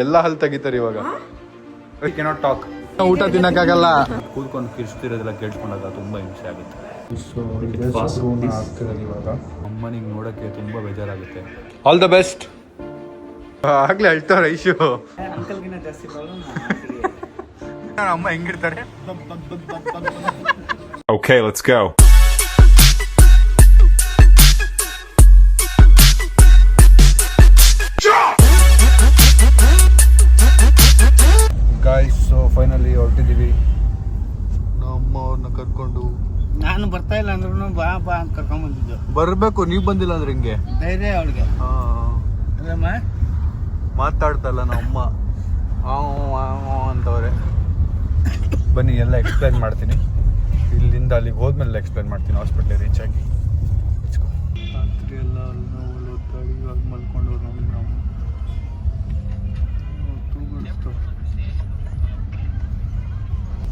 ಎಲ್ಲ ಹಲ್ ತೆಗಿತಾರೆ ಇವಾಗ. Cannot talk. ಊಟ ತಿನ್ನಕ್ಕಾಗಲ್ಲ. ಕೂತ್ಕೊಂಡು ಕಿರ್ಸ್ತಿರೋದೆಲ್ಲ ಕೇಳಿಸ್ಕೊಂಡಾಗ ತುಂಬಾ ಹಿಂಸೆ ಆಗುತ್ತೆ. ಅಮ್ಮನಿಗೆ ನೋಡಕ್ಕೆ ತುಂಬಾ ಬೇಜಾರಾಗುತ್ತೆ. All the best. ಆಗ್ಲೇ ಅಳ್ತಾರ ಐಶು. ಅಂಕಲ್ಗಿನ ಜಾಸ್ತಿ ಪ್ರಾಬ್ಲಮ್ ಅಮ್ಮ ಹೆಂಗಿರ್ತಾರೆ. Okay, let's go. Guys, so finally ಹೊರಟಿದ್ದೀವಿ ನಮ್ಮ ಅವ್ರನ್ನ ಕರ್ಕೊಂಡು. ನಾನು ಬರ್ತಾ ಇಲ್ಲ ಅಂದ್ರೂ ಬಾ ಬಾ ಅಂತ ಕರ್ಕೊಂಡ್ ಬಂದಿದ್ದು. ಬರ್ಬೇಕು, ನೀವ್ ಬಂದಿಲ್ಲ ಅಂದ್ರೆ ಹಿಂಗೆ ಧೈರ್ಯ ಅವಳಿಗೆ. ಮಾತಾಡ್ತಲ್ಲ ನಮ್ಮ ಅಮ್ಮ ಅಂತವ್ರೆ. ಬನ್ನಿ ಎಲ್ಲ ಎಕ್ಸ್ಪ್ಲೈನ್ ಮಾಡ್ತೀನಿ. ಇಲ್ಲಿಂದ ಅಲ್ಲಿಗೆ ಹೋದ್ಮೇಲೆ ಎಕ್ಸ್ಪ್ಲೈನ್ ಮಾಡ್ತೀನಿ. ಹಾಸ್ಪಿಟ್ಲಿಗೆ ರೀಚ್ ಆಗಿ ರಾತ್ರಿ ಎಲ್ಲ ಇವಾಗ ಮಲ್ಕೊಂಡು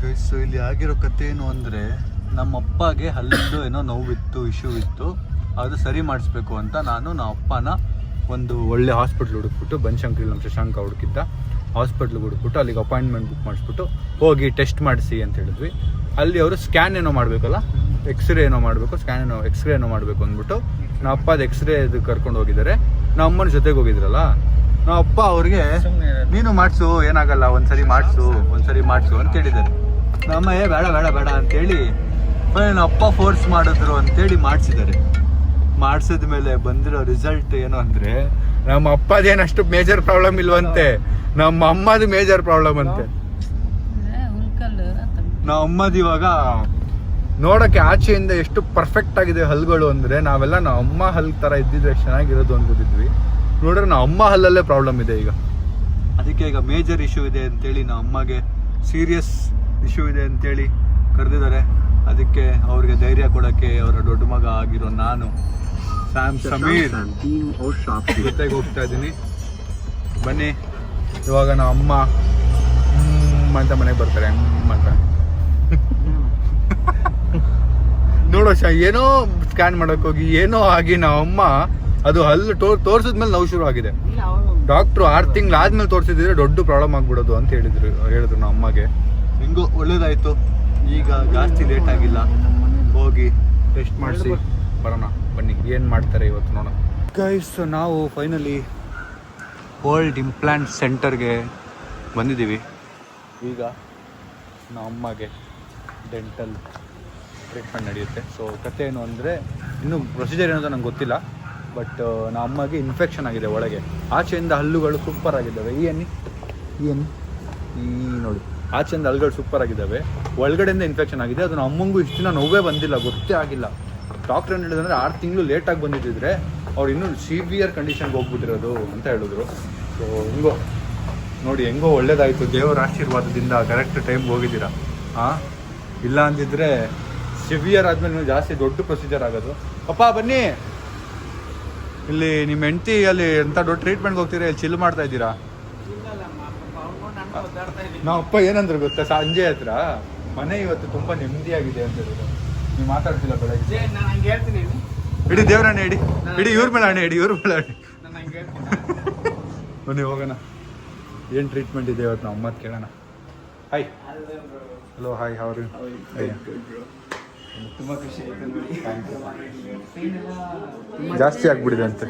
ಗೈಸ್. ಇಲ್ಲಿ ಆಗಿರೋ ಕತೆ ಏನು ಅಂದರೆ, ನಮ್ಮ ಅಪ್ಪಗೆ ಹಲ್ಲಿಂದು ಏನೋ ನೋವಿತ್ತು, ಇಶ್ಯೂ ಇತ್ತು. ಅದು ಸರಿ ಮಾಡಿಸ್ಬೇಕು ಅಂತ ನಮ್ಮ ಅಪ್ಪನ ಒಂದು ಒಳ್ಳೆ ಹಾಸ್ಪಿಟ್ಲ್ ಹುಡುಕ್ಬಿಟ್ಟು, ಬನಶಂಕರಿ ನಮ್ಮ ಶಶಾಂಕ ಹುಡುಕಿದ್ದ ಹಾಸ್ಪಿಟ್ಲಿಗೆ ಹುಡುಕ್ಬಿಟ್ಟು ಅಲ್ಲಿಗೆ ಅಪಾಯಿಂಟ್ಮೆಂಟ್ ಬುಕ್ ಮಾಡಿಸ್ಬಿಟ್ಟು ಹೋಗಿ ಟೆಸ್ಟ್ ಮಾಡಿಸಿ ಅಂತ ಹೇಳಿದ್ವಿ. ಅಲ್ಲಿ ಅವರು ಸ್ಕ್ಯಾನ್ ಏನೋ ಮಾಡಬೇಕಲ್ಲ, ಎಕ್ಸ್ರೇ ಏನೋ ಮಾಡಬೇಕು, ಎಕ್ಸ್ರೇ ಏನೋ ಮಾಡಬೇಕು ಅಂದ್ಬಿಟ್ಟು ನಮ್ಮ ಅಪ್ಪ ಅದು ಎಕ್ಸ್ರೇ ಇದು ಕರ್ಕೊಂಡು ಹೋಗಿದ್ದಾರೆ. ನಮ್ಮ ಅಮ್ಮನ ಜೊತೆಗೆ ಹೋಗಿದ್ರಲ್ಲ, ನಮ್ಮ ಅಪ್ಪ ಅವ್ರಿಗೆ ನೀನು ಮಾಡಿಸು, ಏನಾಗಲ್ಲ, ಒಂದ್ಸರಿ ಮಾಡಿಸು ಅಂತ ಹೇಳಿದ್ದಾರೆ. ನಮ್ಮ ಬೇಡ ಬೇಡ ಬೇಡ ಅಂತೇಳಿ ನಮ್ಮ ಅಪ್ಪ ಫೋರ್ಸ್ ಮಾಡಿದ್ರು ಅಂತೇಳಿ ಮಾಡಿಸಿದ್ದಾರೆ. ಮಾಡಿಸಿದ ಮೇಲೆ ಬಂದಿರೋ ರಿಸಲ್ಟ್ ಏನು ಅಂದರೆ, ನಮ್ಮ ಅಪ್ಪದೇನಷ್ಟು ಮೇಜರ್ ಪ್ರಾಬ್ಲಮ್ ಇಲ್ವಂತೆ, ನಮ್ಮ ಅಮ್ಮದು ಮೇಜರ್ ಪ್ರಾಬ್ಲಮ್ ಅಂತೆ. ನಮ್ಮ ಅಮ್ಮದು ಇವಾಗ ನೋಡೋಕ್ಕೆ ಆಚೆಯಿಂದ ಎಷ್ಟು ಪರ್ಫೆಕ್ಟ್ ಆಗಿದೆ ಹಲ್ಗಳು ಅಂದರೆ, ನಾವೆಲ್ಲ ನಮ್ಮ ಅಮ್ಮ ಹಲ್ ಥರ ಇದ್ದಿದ್ರೆ ಚೆನ್ನಾಗಿರೋದು ಅನ್ಕೋತಿದ್ವಿ. ನೋಡ್ರೆ ನಮ್ಮ ಅಮ್ಮ ಹಲ್ಲಲ್ಲೇ ಪ್ರಾಬ್ಲಮ್ ಇದೆ ಈಗ. ಅದಕ್ಕೆ ಈಗ ಮೇಜರ್ ಇಶ್ಯೂ ಇದೆ ಅಂತೇಳಿ ನಮ್ಮ ಅಮ್ಮಗೆ ಸೀರಿಯಸ್ ಇಶ್ಯೂ ಇದೆ ಅಂತೇಳಿ ಕರೆದಿದ್ದಾರೆ. ಅದಕ್ಕೆ ಅವ್ರಿಗೆ ಧೈರ್ಯ ಕೊಡೋಕ್ಕೆ ಅವರ ದೊಡ್ಡ ಮಗ ಆಗಿರೋ ನಾನು ಸಮೀರ್ ಜೊತೆಗೆ ಹೋಗ್ತಾ ಇದ್ದೀನಿ. ಬನ್ನಿ, ಇವಾಗ ನಮ್ಮ ಅಮ್ಮ ಅಂತ ಮನೆಗೆ ಬರ್ತಾರೆ ಅಂತ ನೋಡೋ. ಏನೋ ಸ್ಕ್ಯಾನ್ ಮಾಡಕ್ ಹೋಗಿ ಏನೋ ಆಗಿ ನಮ್ಮ ಅಮ್ಮ ಅದು ಹಲ್ಲು ತೋರ್ಸಿದ್ಮೇಲೆ ನೋವು ಶುರು ಆಗಿದೆ. ಡಾಕ್ಟ್ರು 6 ತಿಂಗಳು ಆದ್ಮೇಲೆ ತೋರಿಸಿದ್ರೆ ದೊಡ್ಡ ಪ್ರಾಬ್ಲಮ್ ಆಗ್ಬಿಡೋದು ಅಂತ ಹೇಳಿದ್ರು ನಮ್ಮ ಅಮ್ಮಗೆ. ಹೆಂಗೋ ಒಳ್ಳೇದಾಯ್ತು. ಈಗ ಜಾಸ್ತಿ ಲೇಟ್ ಆಗಿಲ್ಲ, ಹೋಗಿ ಟೆಸ್ಟ್ ಮಾಡಿಸಿ ಬರೋಣ. ಬನ್ನಿ ಏನು ಮಾಡ್ತಾರೆ ಇವತ್ತು ನೋಡೋಣ. ಗೈಸ್, ನಾವು ಫೈನಲಿ ವರ್ಲ್ಡ್ ಇಂಪ್ಲಾಂಟ್ ಸೆಂಟರ್ಗೆ ಬಂದಿದ್ದೀವಿ. ಈಗ ನಮ್ಮ ಅಮ್ಮಗೆ ಡೆಂಟಲ್ ಟ್ರೀಟ್ಮೆಂಟ್ ನಡೆಯುತ್ತೆ. ಸೊ ಕತೆ ಏನು ಅಂದರೆ, ಇನ್ನೂ ಪ್ರೊಸೀಜರ್ ಏನಂತ ನಂಗೆ ಗೊತ್ತಿಲ್ಲ, ಬಟ್ ನಮ್ಮ ಅಮ್ಮಗೆ ಇನ್ಫೆಕ್ಷನ್ ಆಗಿದೆ ಒಳಗೆ. ಆಚೆಯಿಂದ ಹಲ್ಲುಗಳು ಸೂಪರ್ ಆಗಿದ್ದಾವೆ. ಈ ನೋಡಿ, ಆಚೆಯಿಂದ ಹಲ್ಲುಗಳು ಸೂಪರ್ ಆಗಿದ್ದಾವೆ, ಒಳಗಡೆಯಿಂದ ಇನ್ಫೆಕ್ಷನ್ ಆಗಿದೆ. ಅದು ನಮ್ಮ ಅಮ್ಮಂಗೂ ಇಷ್ಟು ದಿನ ನೋವೇ ಬಂದಿಲ್ಲ, ಗೊತ್ತೇ ಆಗಿಲ್ಲ. ಡಾಕ್ಟ್ರ್ ಏನು ಹೇಳಿದ್ರೆ 6 ತಿಂಗಳು ಲೇಟಾಗಿ ಬಂದಿದ್ದಿದ್ರೆ ಅವ್ರು ಇನ್ನೂ ಸಿವಿಯರ್ ಕಂಡೀಷನ್ಗೆ ಹೋಗ್ಬಿಟ್ಟಿರೋದು ಅಂತ ಹೇಳಿದ್ರು. ಸೊ ಹೆಂಗೋ ಒಳ್ಳೇದಾಯಿತು, ದೇವರ ಆಶೀರ್ವಾದದಿಂದ ಕರೆಕ್ಟ್ ಟೈಮ್ಗೆ ಹೋಗಿದ್ದೀರಾ. ಇಲ್ಲ ಅಂದಿದ್ರೆ ಸಿವಿಯರ್ ಆದಮೇಲೆ ನೀವು ಜಾಸ್ತಿ ದೊಡ್ಡ ಪ್ರೊಸೀಜರ್ ಆಗೋದು. ಅಪ್ಪ ಬನ್ನಿ, ಇಲ್ಲಿ ನಿಮ್ಮ ಹೆಂಡತಿ ಅಲ್ಲಿ ಎಂಥ ದೊಡ್ಡ ಟ್ರೀಟ್ಮೆಂಟ್ಗೆ ಹೋಗ್ತೀರಾ, ಇಲ್ಲಿ ಚಿಲ್ ಮಾಡ್ತಾ ಇದ್ದೀರಾ? ನಾವು ಅಪ್ಪ ಏನಂದ್ರೆ ಗೊತ್ತಾ, ಸಂಜೆ ಹತ್ರ ಮನೆ ಇವತ್ತು ತುಂಬ ನೆಮ್ಮದಿಯಾಗಿದೆ ಅಂತ ಹೇಳಿದ್ರು. ನೀವು ಮಾತಾಡ್ತಿಲ್ಲ ಬೆಳಗ್ಗೆ. ಇಡೀ ದೇವರಣ್ಣ ಇಡೀ ಇವ್ರ ಮೇಲೆ ಹಣೆ ಇವ್ರ ಮೇಲೆ ಹಣೆ. ಬನ್ನಿ ಹೋಗೋಣ, ಏನು ಟ್ರೀಟ್ಮೆಂಟ್ ಇದೆ ಇವತ್ತು ನಾವು ಅಮ್ಮತ್ ಕೇಳೋಣ. ಹಾಯ್, ಹಲೋ, ಹಾಯ್, ಅವರು ತುಂಬ ಖುಷಿ ಆಯ್ತು ನೋಡಿ. ಜಾಸ್ತಿ ಆಗ್ಬಿಟ್ಟಿದೆ ಅಂತೆ.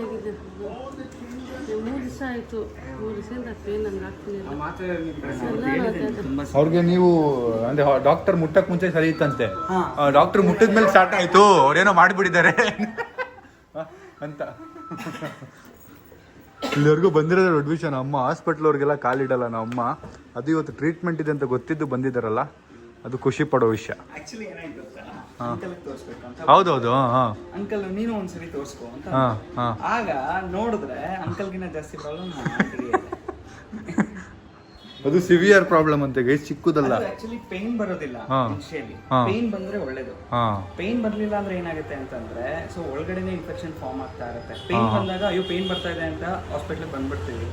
ಅವ್ರಿಗೆ ನೀವು ಅಂದ್ರೆ ಡಾಕ್ಟರ್ ಮುಟ್ಟಕ್ ಮುಂಚೆ ಸರಿ ಇತ್ತಂತೆ, ಡಾಕ್ಟರ್ ಮುಟ್ಟಿದ ಮೇಲೆ ಸ್ಟಾರ್ಟ್ ಆಯ್ತು, ಅವ್ರೇನೋ ಮಾಡಿಬಿಟ್ಟಿದ್ದಾರೆ ಅಂತ. ಇಲ್ಲಿವರೆಗೂ ಬಂದಿರೋದು ದೊಡ್ಡ ವಿಷಯ. ನಮ್ಮ ಹಾಸ್ಪಿಟ್ಲ್ ಅವ್ರಿಗೆಲ್ಲ ಕಾಲಿಡಲ್ಲ ನಮ್ಮ ಅಮ್ಮ. ಅದು ಇವತ್ತು ಟ್ರೀಟ್ಮೆಂಟ್ ಇದೆ ಅಂತ ಗೊತ್ತಿದ್ದು ಬಂದಿದ್ದಾರಲ್ಲ, ಅದು ಖುಷಿ ಪಡೋ ವಿಷಯ. ಆಕ್ಚುಲಿ ಏನಾಯ್ತು ಗೊತ್ತಾ, ಹೌದೌದು. ಅಂಕಲ್ ನೀನು ಒಂದ್ಸರಿ ತೋರಿಸ್ಕೊ ಅಂತ. ಆಗ ನೋಡಿದ್ರೆ ಅಂಕಲ್ಗಿನ ಜಾಸ್ತಿ ಪ್ರಾಬ್ಲಮ್. ಅದು ಸಿವಿಯರ್ ಪ್ರಾಬ್ಲಮ್ ಅಂತ ಗೈಸ್, ಚಿಕ್ಕದಲ್ಲ. ಆಕ್ಚುಲಿ ಪೇನ್ ಬರೋದಿಲ್ಲ ಇನಿಷಿಯಲಿ. ಪೇನ್ ಬಂದ್ರೆ ಒಳ್ಳೇದು. ಪೇನ್ ಬರ್ಲಿಲ್ಲ ಅಂದ್ರೆ ಏನಾಗುತ್ತೆ ಅಂತಂದ್ರೆ, ಸೊ ಒಳಗಡೆನೆ ಇನ್ಫೆಕ್ಷನ್ ಫಾರ್ಮ್ ಆಗ್ತಾ ಇರುತ್ತೆ. ಪೇನ್ ಬಂದಾಗ ಅಯ್ಯೋ ಪೇನ್ ಬರ್ತಾ ಇದೆ ಅಂತ ಹಾಸ್ಪಿಟಲ್ ಬಂದ್ಬಿಡ್ತೀವಿ.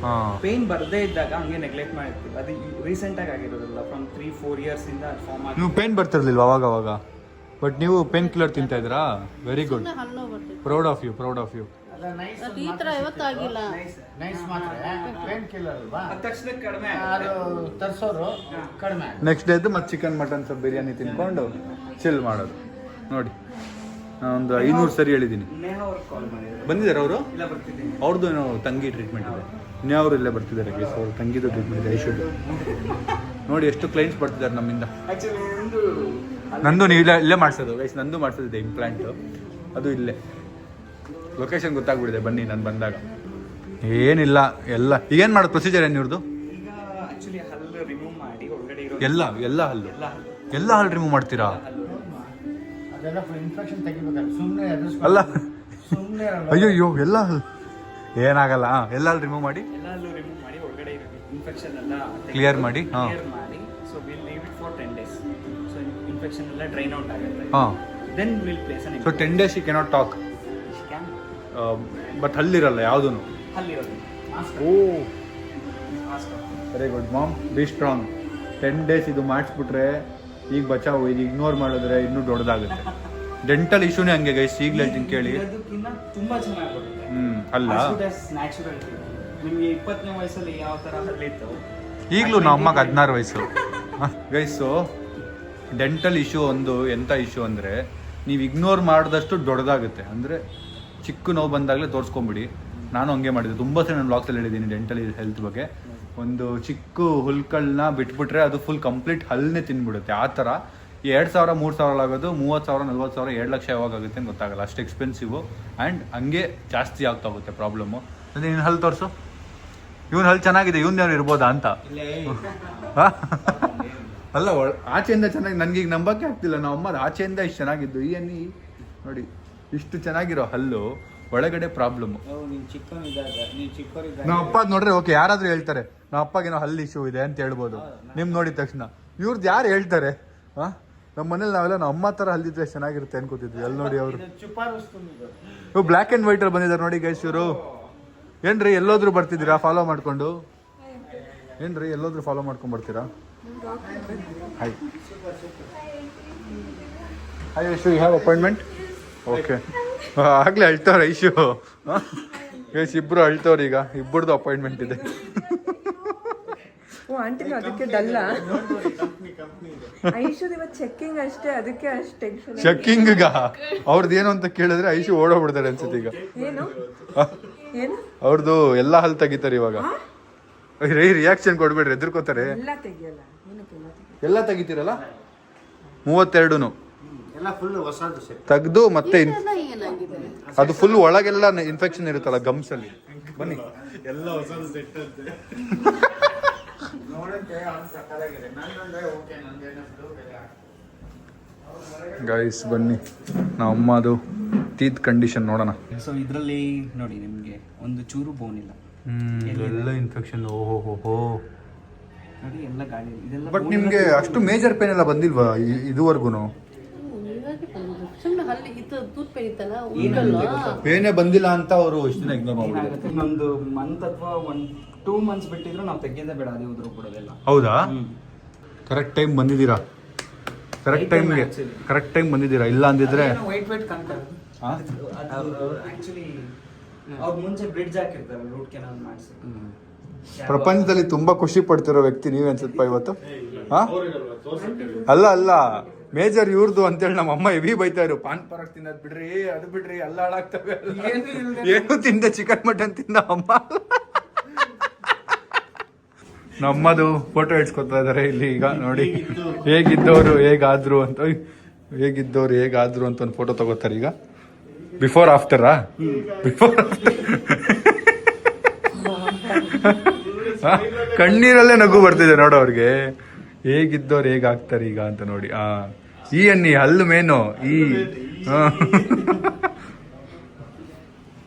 ಪೇನ್ ಬರ್ದೇ ಇದ್ದಾಗ ಹಂಗೆ ನೆಗ್ಲೆಕ್ಟ್ ಮಾಡಿರ್ತೀವಿ. ಅದು ರೀಸೆಂಟ್ ಆಗಿ ಆಗಿರೋದಿಲ್ಲ, ಫ್ರಮ್ 3-4 years ಇಂದ ಫಾರ್ಮ್ ಆಗಿ. ನೀವು ಪೇನ್ ಬರ್ತಿರ್ಲಿಲ್ವಾ ಅವಾಗ? ಬಟ್ ನೀವು ಪೇನ್ ಕಿಲ್ಲರ್ ತಿಂತಾ ಇದ್ರಾ? Very good, proud of you. ಅಲ್ಲ ಈ ತರ ಯಾವತ್ತಾಗಿಲ್ಲ. ನೈಸ್ ಮಾತ್ರ ಪೇನ್ ಕಿಲ್ಲರ್ ಅಲ್ವಾ, ಅದ್ ತಕ್ಷಣಕ್ಕೆ ಕಡಿಮೆ ಅದು ತರಿಸೋರು ಕಡಿಮೆ. ನೆಕ್ಸ್ಟ್ ಡೇದು ಮತ್ತೆ ಚಿಕನ್ ಮಟನ್ ಸ್ವಲ್ಪ ಬಿರಿಯಾನಿ ತಿನ್ಕೊಂಡು ಚಿಲ್ ಮಾಡೋದು. ನೋಡಿ ನಾನು ಒಂದು 500 ಸರಿ ಹೇಳಿದ್ದೀನಿ. ನೇಹ ಅವ್ರಿಗೆ ಕಾಲ್ ಮಾಡಿದ್ರು, ಬಂದಿದ್ದಾರೆ ಅವರು, ಇಲ್ಲ ಬರ್ತಿದ್ದೀನಿ. ಅವ್ರದ್ದು ಏನೋ ತಂಗಿ ಟ್ರೀಟ್ಮೆಂಟ್ ಇದೆ, ಇನ್ನೇ ಅವರು ಇಲ್ಲೇ ಬರ್ತಿದ್ದಾರೆ ಗೈಸ್. ಅವ್ರ ತಂಗಿದು ಟ್ರೀಟ್ಮೆಂಟ್ ಇದೆ ಐಶುದು. ನೋಡಿ ಎಷ್ಟು ಕ್ಲೈಂಟ್ಸ್ ಬರ್ತಿದ್ದಾರೆ ನಮ್ಮಿಂದ. ಆಕ್ಚುಲಿ ಒಂದು ನಂದು ನೀವು ಇಲ್ಲೇ ಮಾಡಿಸೋದು ಗೈಸ್, ನಂದು ಮಾಡಿಸೋದಿದೆ ಇಂಪ್ಲಾಂಟು, ಅದು ಇಲ್ಲೇ. ಲೊಕೇಶನ್ ಗೊತ್ತಾಗ್ಬಿಡಿದೆ, ಬನ್ನಿ ನಾನು ಬಂದಾಗ. ಏನಿಲ್ಲ ಎಲ್ಲ ಈಗೇನು ಮಾಡೋದು ಪ್ರೊಸೀಜರ್ ಏನು ಇವ್ರದ್ದು? ಈಗ ಆಕ್ಚುಲಿ ಹಲ್ಲು ರಿಮೂವ್ ಮಾಡಿ ಒಳಗಡೆ ಇರೋ ಎಲ್ಲ ಹಲ್ಲು ಎಲ್ಲ ಹಲ್ಲು ರಿಮೂವ್ ಮಾಡ್ತೀರಾ? ಅದೆಲ್ಲ ಇನ್ಫೆಕ್ಷನ್ ತೆಗಿಬೇಕಲ್ಲ, ಸುಮ್ಮನೆ ಅಲ್ಲ ಸುಮ್ಮನೆ ಅಯ್ಯೋ ಎಲ್ಲ ಹಲ್ಲು ಏನಾಗಲ್ಲ. ಎಲ್ಲ ಹಲ್ಲು ರಿಮೂವ್ ಮಾಡಿ ಎಲ್ಲ ಹಲ್ಲು ರಿಮೂವ್ ಮಾಡಿ ಒಳಗಡೆ ಇರೋ ಇನ್ಫೆಕ್ಷನ್ ಎಲ್ಲ ಕ್ಲಿಯರ್ ಮಾಡಿ. ಹಾಂ ಕ್ಲಿಯರ್ ಮಾಡಿ. So will leave it for 10 days. So infection ಎಲ್ಲ ಡ್ರೈನ್ ಔಟ್ ಆಗುತ್ತೆ. ಹಾಂ. Then will place on so 10 days you cannot talk, scan but ಹಲ್ಲಿರಲ್ಲ ಯಾವುದೂ. ಹಲ್ಲಿರೋದು oh very good mom, be strong. 10 days ಇದು ಮಾಡಿಸ್ಬಿಟ್ರೆ ಈಗ ಬಚಾವು, ಇದು ಇಗ್ನೋರ್ ಮಾಡಿದ್ರೆ ಇನ್ನೂ ದೊಡ್ಡದಾಗುತ್ತೆ. ಡೆಂಟಲ್ ಇಶ್ಯೂನೇ ಹಂಗೆ ಗೈಸ್, ಈಗಲೇ ಹೇಳ್ತೀನಿ ಕೇಳಿ. ಅದಕ್ಕಿಂತ ತುಂಬಾ ಚೆನ್ನಾಗಿ ಬರುತ್ತೆ. ಅಲ್ಲ ನ್ಯಾಚುರಲ್. ನಿಮಗೆ 20ನೇ ವಯಸ್ಸಲ್ಲಿ ಯಾವ ತರ ಹಲ್ಲಿತ್ತು, ಈಗಲೂ ನಮ್ಮ ಅಮ್ಮಗೆ 16 ವಯಸ್ಸು ಗೈಸು. ಡೆಂಟಲ್ ಇಶ್ಯೂ ಒಂದು ಎಂಥ ಇಶ್ಯೂ ಅಂದರೆ, ನೀವು ಇಗ್ನೋರ್ ಮಾಡಿದಷ್ಟು ದೊಡ್ಡದಾಗುತ್ತೆ. ಅಂದರೆ ಚಿಕ್ಕ ನೋವು ಬಂದಾಗಲೇ ತೋರಿಸ್ಕೊಂಬಿಡಿ. ನಾನು ಹಂಗೆ ಮಾಡಿದ್ದೆ, ತುಂಬ ಸರಿ ನಾನು ಬ್ಲಾಗ್ಸಲ್ಲಿ ಹೇಳಿದ್ದೀನಿ ಡೆಂಟಲ್ ಹೆಲ್ತ್ ಬಗ್ಗೆ. ಒಂದು ಚಿಕ್ಕ ಹುಲ್ಕಳನ್ನ ಬಿಟ್ಬಿಟ್ರೆ ಅದು ಫುಲ್ ಕಂಪ್ಲೀಟ್ ಹಲ್ಲನ್ನೇ ತಿನ್ಬಿಡುತ್ತೆ. ಆ ಥರ 2,000 3,000 ಆಗೋದು 30,000 40,000 2 ಲಕ್ಷ ಯಾವಾಗ ಆಗುತ್ತೆ ಅಂತ ಗೊತ್ತಾಗಲ್ಲ, ಅಷ್ಟು ಎಕ್ಸ್ಪೆನ್ಸಿವು. ಆ್ಯಂಡ್ ಹಂಗೆ ಜಾಸ್ತಿ ಆಗ್ತಾ ಹೋಗುತ್ತೆ ಪ್ರಾಬ್ಲಮ್ಮು. ಅದೇ ನೀನು ಹಲ್ಲು ತೋರಿಸು, ಇವನು ಹಲ್ಲು ಚೆನ್ನಾಗಿದೆ, ಇವನು ಯಾರು ಇರ್ಬೋದಾ ಅಂತ. ಅಲ್ಲ ಆಚೆಯಿಂದ ಚೆನ್ನಾಗಿ, ನನಗೀಗ ನಂಬಕ್ಕೆ ಆಗ್ತಿಲ್ಲ. ನಾವು ಅಮ್ಮದು ಆಚೆಯಿಂದ ಇಷ್ಟು ಚೆನ್ನಾಗಿದ್ದು, ಈ ಅನ್ನಿ ನೋಡಿ ಇಷ್ಟು ಚೆನ್ನಾಗಿರೋ ಹಲ್ಲು ಒಳಗಡೆ ಪ್ರಾಬ್ಲಮ್. ನಮ್ಮ ಅಪ್ಪ ನೋಡ್ರೆ ಓಕೆ, ಯಾರಾದ್ರೂ ಹೇಳ್ತಾರೆ ನಮ್ಮ ಅಪ್ಪಗೇನೋ ಹಲ್ಲು ಇಶ್ಯೂ ಇದೆ ಅಂತ ಹೇಳ್ಬೋದು. ನಿಮ್ ನೋಡಿದ ತಕ್ಷಣ ಇವ್ರದ್ದು ಯಾರು ಹೇಳ್ತಾರೆ? ನಮ್ಮ ಮನೇಲಿ ನಾವೆಲ್ಲ ನಮ್ಮ ಅಮ್ಮ ಥರ ಹಲ್ಲಿದ್ರೆ ಚೆನ್ನಾಗಿರುತ್ತೆ ಅನ್ಕೋತಿದ್ವಿ. ಅಲ್ಲಿ ನೋಡಿ ಅವರು ಇವು ಬ್ಲ್ಯಾಕ್ ಆ್ಯಂಡ್ ವೈಟಲ್ಲಿ ಬಂದಿದ್ದಾರೆ ನೋಡಿ ಗೈಸ್. ಇವರು ಏನ್ರಿ ಎಲ್ಲೋದ್ರೂ ಬರ್ತಿದ್ದೀರಾ ಫಾಲೋ ಮಾಡ್ಕೊಂಡು? ಏನ್ರಿ ಎಲ್ಲೋದ್ರೂ ಫಾಲೋ ಮಾಡ್ಕೊಂಡು ಬರ್ತೀರಾ? Hi hi Aishu, you have appointment? Okay, ಆಗಲೇ ಅಳ್ತವ್ರೆ ಐಶು. ಗೈಸ್ ಇಬ್ಬರು ಅಳ್ತವ್ರು, ಈಗ ಇಬ್ಬರದು ಅಪಾಯಿಂಟ್ಮೆಂಟ್ ಇದೆ. ಓ ಆಂಟಿನೂ ಅದಕ್ಕೆ ಡಲ್ಲ. ಐಶುದ್ ಇವತ್ತು ಚೆಕ್ಕಿಂಗ್ ಅಷ್ಟೇ, ಅದಕ್ಕೆ ಅಷ್ಟು ಟೆನ್ಷನ್. ಚೆಕ್ಕಿಂಗ್ ಅವ್ರದ್ದು ಏನು ಅಂತ ಕೇಳಿದ್ರೆ ಐಶು ಓಡೋಗ್ಬಿಡ್ತಾರೆ ಅನ್ಸುತ್ತೆ ಈಗ. ಏನು ಏನು ಅವ್ರದ್ದು ಎಲ್ಲ ಹಲ್ ತೆಗಿತಾರೆ ಇವಾಗ. ರಿಯಾಕ್ಷನ್ ಕೊಡ್ಬೇಡ್ರಿ, ಎದುರ್ಕೋತಾರೆ. ಎಲ್ಲ ತೆಗಿಯಲ್ಲ, ಎಲ್ಲ ತೆಗಿತೀರಲ್ಲ 32 ಎಲ್ಲ ಫುಲ್ ಹೊಸದು ಸರ್ ತೆಗ್ದು ಮತ್ತೆ ಏನಾಗಿದೆ? ಅದು ಫುಲ್ ಒಳಗೆಲ್ಲ ಇನ್ಫೆಕ್ಷನ್ ಇರುತ್ತಲ್ಲ ಗಮ್ಸ್ ಅಲ್ಲಿ. ಬನ್ನಿ ಎಲ್ಲ ಹೊಸದು ಸೆಟ್ ಅಂತೆ ನೋಡಕ್ಕೆ ಅವ್ನು ಸಕ್ಕತ್ತಾಗಿದೆ. ನಂದಂದ್ರೆ ಓಕೆ, ನಂದೇನಷ್ಟು ಗೈಸ್ ಬನ್ನಿ, ನಾವು ಅಮ್ಮದು ಟೀತ್ ಕಂಡೀಷನ್ ನೋಡೋಣ. ಸೊ ಇದರಲ್ಲಿ ನೋಡಿ ನಿಮಗೆ ಒಂದು ಚೂರು ಬೋನ್ ಇಲ್ಲ. ಎಲ್ಲ ಇನ್ಫೆಕ್ಷನ್. ಓಹೋ ನೋಡಿ ಎಲ್ಲ ಗಾಳಿ ಇದೆಲ್ಲ. ಬಟ್ ನಿಮ್ಗೆ ಅಷ್ಟು ಮೇಜರ್ ಪೇನ್ ಎಲ್ಲ ಬಂದಿಲ್ವಾ ಇದುವರೆಗೂ? ಸುಮ್ಮನೆ ಹಲ್ಲಿ ಇದು ತೂತ್ ಪೇನ್ ಇತ್ತಲ್ಲ, ಉಳ್ಕಲ್ವಾ? ಪೇನೇ ಬಂದಿಲ್ಲ ಅಂತ ಅವರು ಇಷ್ಟು ದಿನ ಇಗ್ನೋರ್ ಮಾಡ್ಬಿಟ್ಟಿದ್ದಾರೆ. ಇನ್ನೊಂದು ಮಂತ್ ಅಥವಾ 1-2 months ಬಿಟ್ಟಿದ್ರು ನಾವು ತೆಗೆಯೋದೇ ಬೇಡ, ಅದೇ ಉದ್ರು ಕೊಡೋದೆಲ್ಲ. ಹೌದಾ? ಕರೆಕ್ಟ್ ಟೈಮ್ ಬಂದಿದ್ದೀರಾ, ಕರೆಕ್ಟ್ ಟೈಮ್ ಬಂದಿದ್ದೀರಾ. ಇಲ್ಲ ಅಂದಿದ್ರೆ ವೈಟ್ ಕಂಕರ್ ಆಕ್ಚುಲಿ ಅವ್ರು ಮುಂಚೆ ಬ್ರಿಡ್ಜ್ ಹಾಕಿರ್ತಾರೆ ರೂಟ್ ಕೆನಾಲ್ ಮಾಡಿಸಿ. ಪ್ರಪಂಚದಲ್ಲಿ ತುಂಬಾ ಖುಷಿ ಪಡ್ತಿರೋ ವ್ಯಕ್ತಿ ನೀವೇ ಅನ್ಸುತ್ತಪ್ಪ ಇವತ್ತು. ಅಲ್ಲ ಮೇಜರ್ ಇವ್ರದ್ದು ಅಂತೇಳಿ ನಮ್ಮ ಅಮ್ಮ ಹೆವಿ ಬೈತಾ ಇರು. ಪಾನ್ ಪರಾಗ್ ತಿನ್ನೋದು ಬಿಡ್ರಿ, ಅದು ಬಿಡ್ರಿ, ಎಲ್ಲ ಹಾಳಾಗ್ತವೆ. ಏನು ತಿಂದೆ? ಚಿಕನ್ ಮಟನ್ ತಿಂದ ಅಮ್ಮ. ನಮ್ಮದು ಫೋಟೋ ಇಡ್ಸ್ಕೊತಾ ಇದಾರೆ ಇಲ್ಲಿ ಈಗ ನೋಡಿ. ಹೇಗಿದ್ದವರು ಹೇಗಾದ್ರು ಅಂತ ಒಂದು ಫೋಟೋ ತಗೋತಾರೆ ಈಗ. ಬಿಫೋರ್ ಆಫ್ಟರಾ? ಬಿಫೋರ್ ಆಫ್ಟರ್ ಕಣ್ಣೀರಲ್ಲೇ ನಗು ಬರ್ತಿದೆ ನೋಡೋ ಅವ್ರಿಗೆ. ಹೇಗಿದ್ದವ್ರು ಹೇಗಾಗ್ತಾರೆ ಈಗ ಅಂತ ನೋಡಿ. ಈ ಅನ್ನಿ ಹಲ್ಲು ಮೇನು ಈ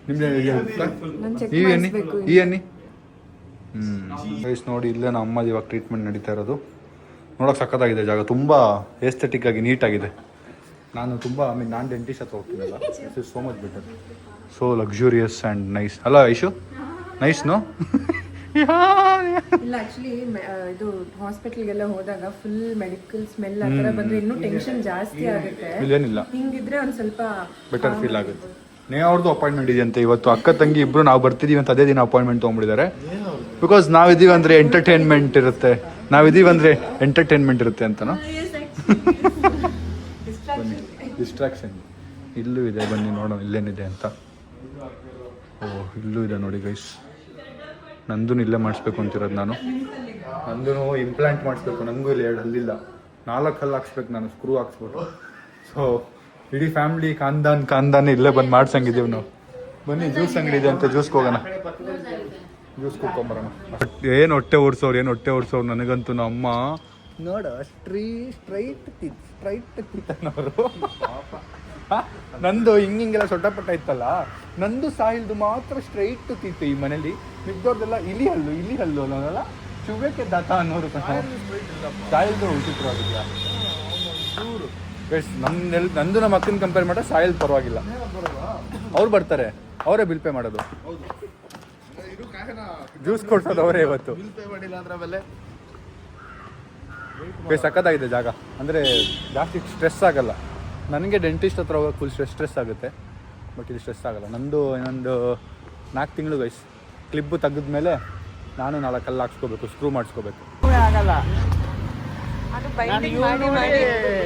ನಿಮ್ಗೆ ಈ ಅನ್ನಿ ನೋಡಿ. ಇಲ್ಲೇ ನಮ್ಮ ಅಮ್ಮದು ಇವಾಗ ಟ್ರೀಟ್ಮೆಂಟ್ ನಡೀತಾ ಇರೋದು. ನೋಡೋಕೆ ಸಖತ್ತಾಗಿದೆ ಜಾಗ, ತುಂಬ ಎಸ್ಥೆಟಿಕ್ ಆಗಿ ನೀಟಾಗಿದೆ. ನಾನು ಡೆಂಟಿಸ್ಟ್ ಹತ್ರ ಹೋಗ್ತೀನಲ್ಲ, this is so much better, so luxurious and nice. ಅಲ್ಲ ಐಶು? Nice no? ಇಲ್ಲ ಆಕ್ಚುಲಿ ಇದು ಹಾಸ್ಪಿಟಲ್ಗೆಲ್ಲ ಹೋದಾಗ ಫುಲ್ ಮೆಡಿಕಲ್ ಸ್ಮೆಲ್ ಆ ಥರ ಬಂದ್ರೆ ಇನ್ನೂ ಟೆನ್ಷನ್ ಜಾಸ್ತಿ ಆಗುತ್ತೆ. ಏನಿಲ್ಲ, ಹಿಂಗಿದ್ರೆ ಒಂದ್ ಸ್ವಲ್ಪ ಬೆಟರ್ ಫೀಲ್ ಆಗುತ್ತೆ. ಅವ್ರದ್ದು ಅಪಾಯಿಂಟ್ಮೆಂಟ್ ಇದೆಯಂತೆ ಇವತ್ತು. ಅಕ್ಕ ತಂಗಿ ಇಬ್ರು ನಾವು ಬರ್ತಿದೀವಿ ಅಂತ ಅದೇ ದಿನ ಅಪಾಯಿಂಟ್ಮೆಂಟ್ ತೊಗೊಂಡಿದ್ದಾರೆ. ಬಿಕಾಸ್ ನಾವಿದೀವಿ ಅಂದ್ರೆ ಎಂಟರ್ಟೈನ್ಮೆಂಟ್ ಇರುತ್ತೆ, ನಾವಿದೀವಿ ಅಂದ್ರೆ ಎಂಟರ್ಟೈನ್ಮೆಂಟ್ ಇರುತ್ತೆ ಅಂತನೋ. ಡಿಸ್ಟ್ರಾಕ್ಷನ್ ಇಲ್ಲೂ ಇದೆ, ಬನ್ನಿ ನೋಡೋಣ ಇಲ್ಲೇನಿದೆ ಅಂತ. ಓ ಇಲ್ಲೂ ಇದೆ ನೋಡಿ ಗೈಸ್. ನಂದು ಇಲ್ಲೇ ಮಾಡಿಸ್ಬೇಕು ಅಂತಿರೋದು ನಾನು. ನಂದು ಇಂಪ್ಲಾಂಟ್ ಮಾಡಿಸ್ಬೇಕು. ನನಗೂ ಇಲ್ಲಿ 2 ಹಲ್ಲಿಲ್ಲ, 4 ಹಲ್ಲು ಹಾಕ್ಸ್ಬೇಕು ನಾನು, ಸ್ಕ್ರೂ ಹಾಕ್ಸ್ಬೇಕು. ಸೊ ಇಡೀ ಫ್ಯಾಮಿಲಿ ಕಾಂದಾನ್ ಇಲ್ಲೇ ಬಂದು ಮಾಡ್ಸಂಗಿದ್ದೀವಿ ನಾವು. ಬನ್ನಿ ಜ್ಯೂಸ್ ಅಂಗಡಿ ಇದೆ ಅಂತ ಜ್ಯೂಸ್ಗೆ ಹೋಗೋಣ, ಜ್ಯೂಸ್ ಕುಡ್ಕೊಂಬರೋಣ. ಏನು ಹೊಟ್ಟೆ ಓಡಿಸೋರು ನನಗಂತೂ. ನಮ್ಮ ನೋಡ ಸ್ಟ್ರೈಟ್ ತಿನ್ನೋರು. ನಂದು ಹಿಂಗೆಲ್ಲ ಸೊಟ್ಟಪಟ್ಟ ಇತ್ತಲ್ಲ, ನಂದು ಸಾಹಿಲ್ದು ಮಾತ್ರ ಸ್ಟ್ರೈಟ್ ತಿತ್ತು ಈ ಮನೇಲಿ. ಮಿಕ್ದವ್ರದೆಲ್ಲ ಇಲಿ ಹಲ್ಲು ಅನ್ನೋದಲ್ಲ, ಚುಬೇಕೆ ದಾತ ಅನ್ನೋರು. ಸಾಹಿಲ್ದು ವಿಚಿತ್ರವಾಗಿದೆಯಾ ನಂದು ನಮ್ಮ ಅಕ್ಕನ ಕಂಪೇರ್ ಮಾಡಿದ್ರೆ ಸಾಹಿಲ್ ಪರವಾಗಿಲ್ಲ. ಅವ್ರು ಬರ್ತಾರೆ, ಅವರೇ ಬಿಲ್ ಪೇ ಮಾಡೋದು, ಜ್ಯೂಸ್ ಕೊಡ್ಸೋದು ಅವರೇ ಇವತ್ತು. ಸಖತ್ತಾಗಿದೆ ಜಾಗ, ಅಂದರೆ ಜಾಸ್ತಿ ಸ್ಟ್ರೆಸ್ ಆಗಲ್ಲ. ನನಗೆ ಡೆಂಟಿಸ್ಟ್ ಹತ್ರ ಹೋಗೋಕೆ ಫುಲ್ ಸ್ಟ್ರೆಸ್ ಆಗುತ್ತೆ, ಬಟ್ ಇದು ಸ್ಟ್ರೆಸ್ ಆಗಲ್ಲ. ನಂದು ಇನ್ನೊಂದು 4 ತಿಂಗಳು ವಯಸ್ಸು. ಕ್ಲಿಪ್ಪು ತೆಗೆದ್ಮೇಲೆ ನಾನು 4 ಹಲ್ಲು ಹಾಕ್ಸ್ಕೋಬೇಕು, ಸ್ಕ್ರೂ ಮಾಡಿಸ್ಕೋಬೇಕು.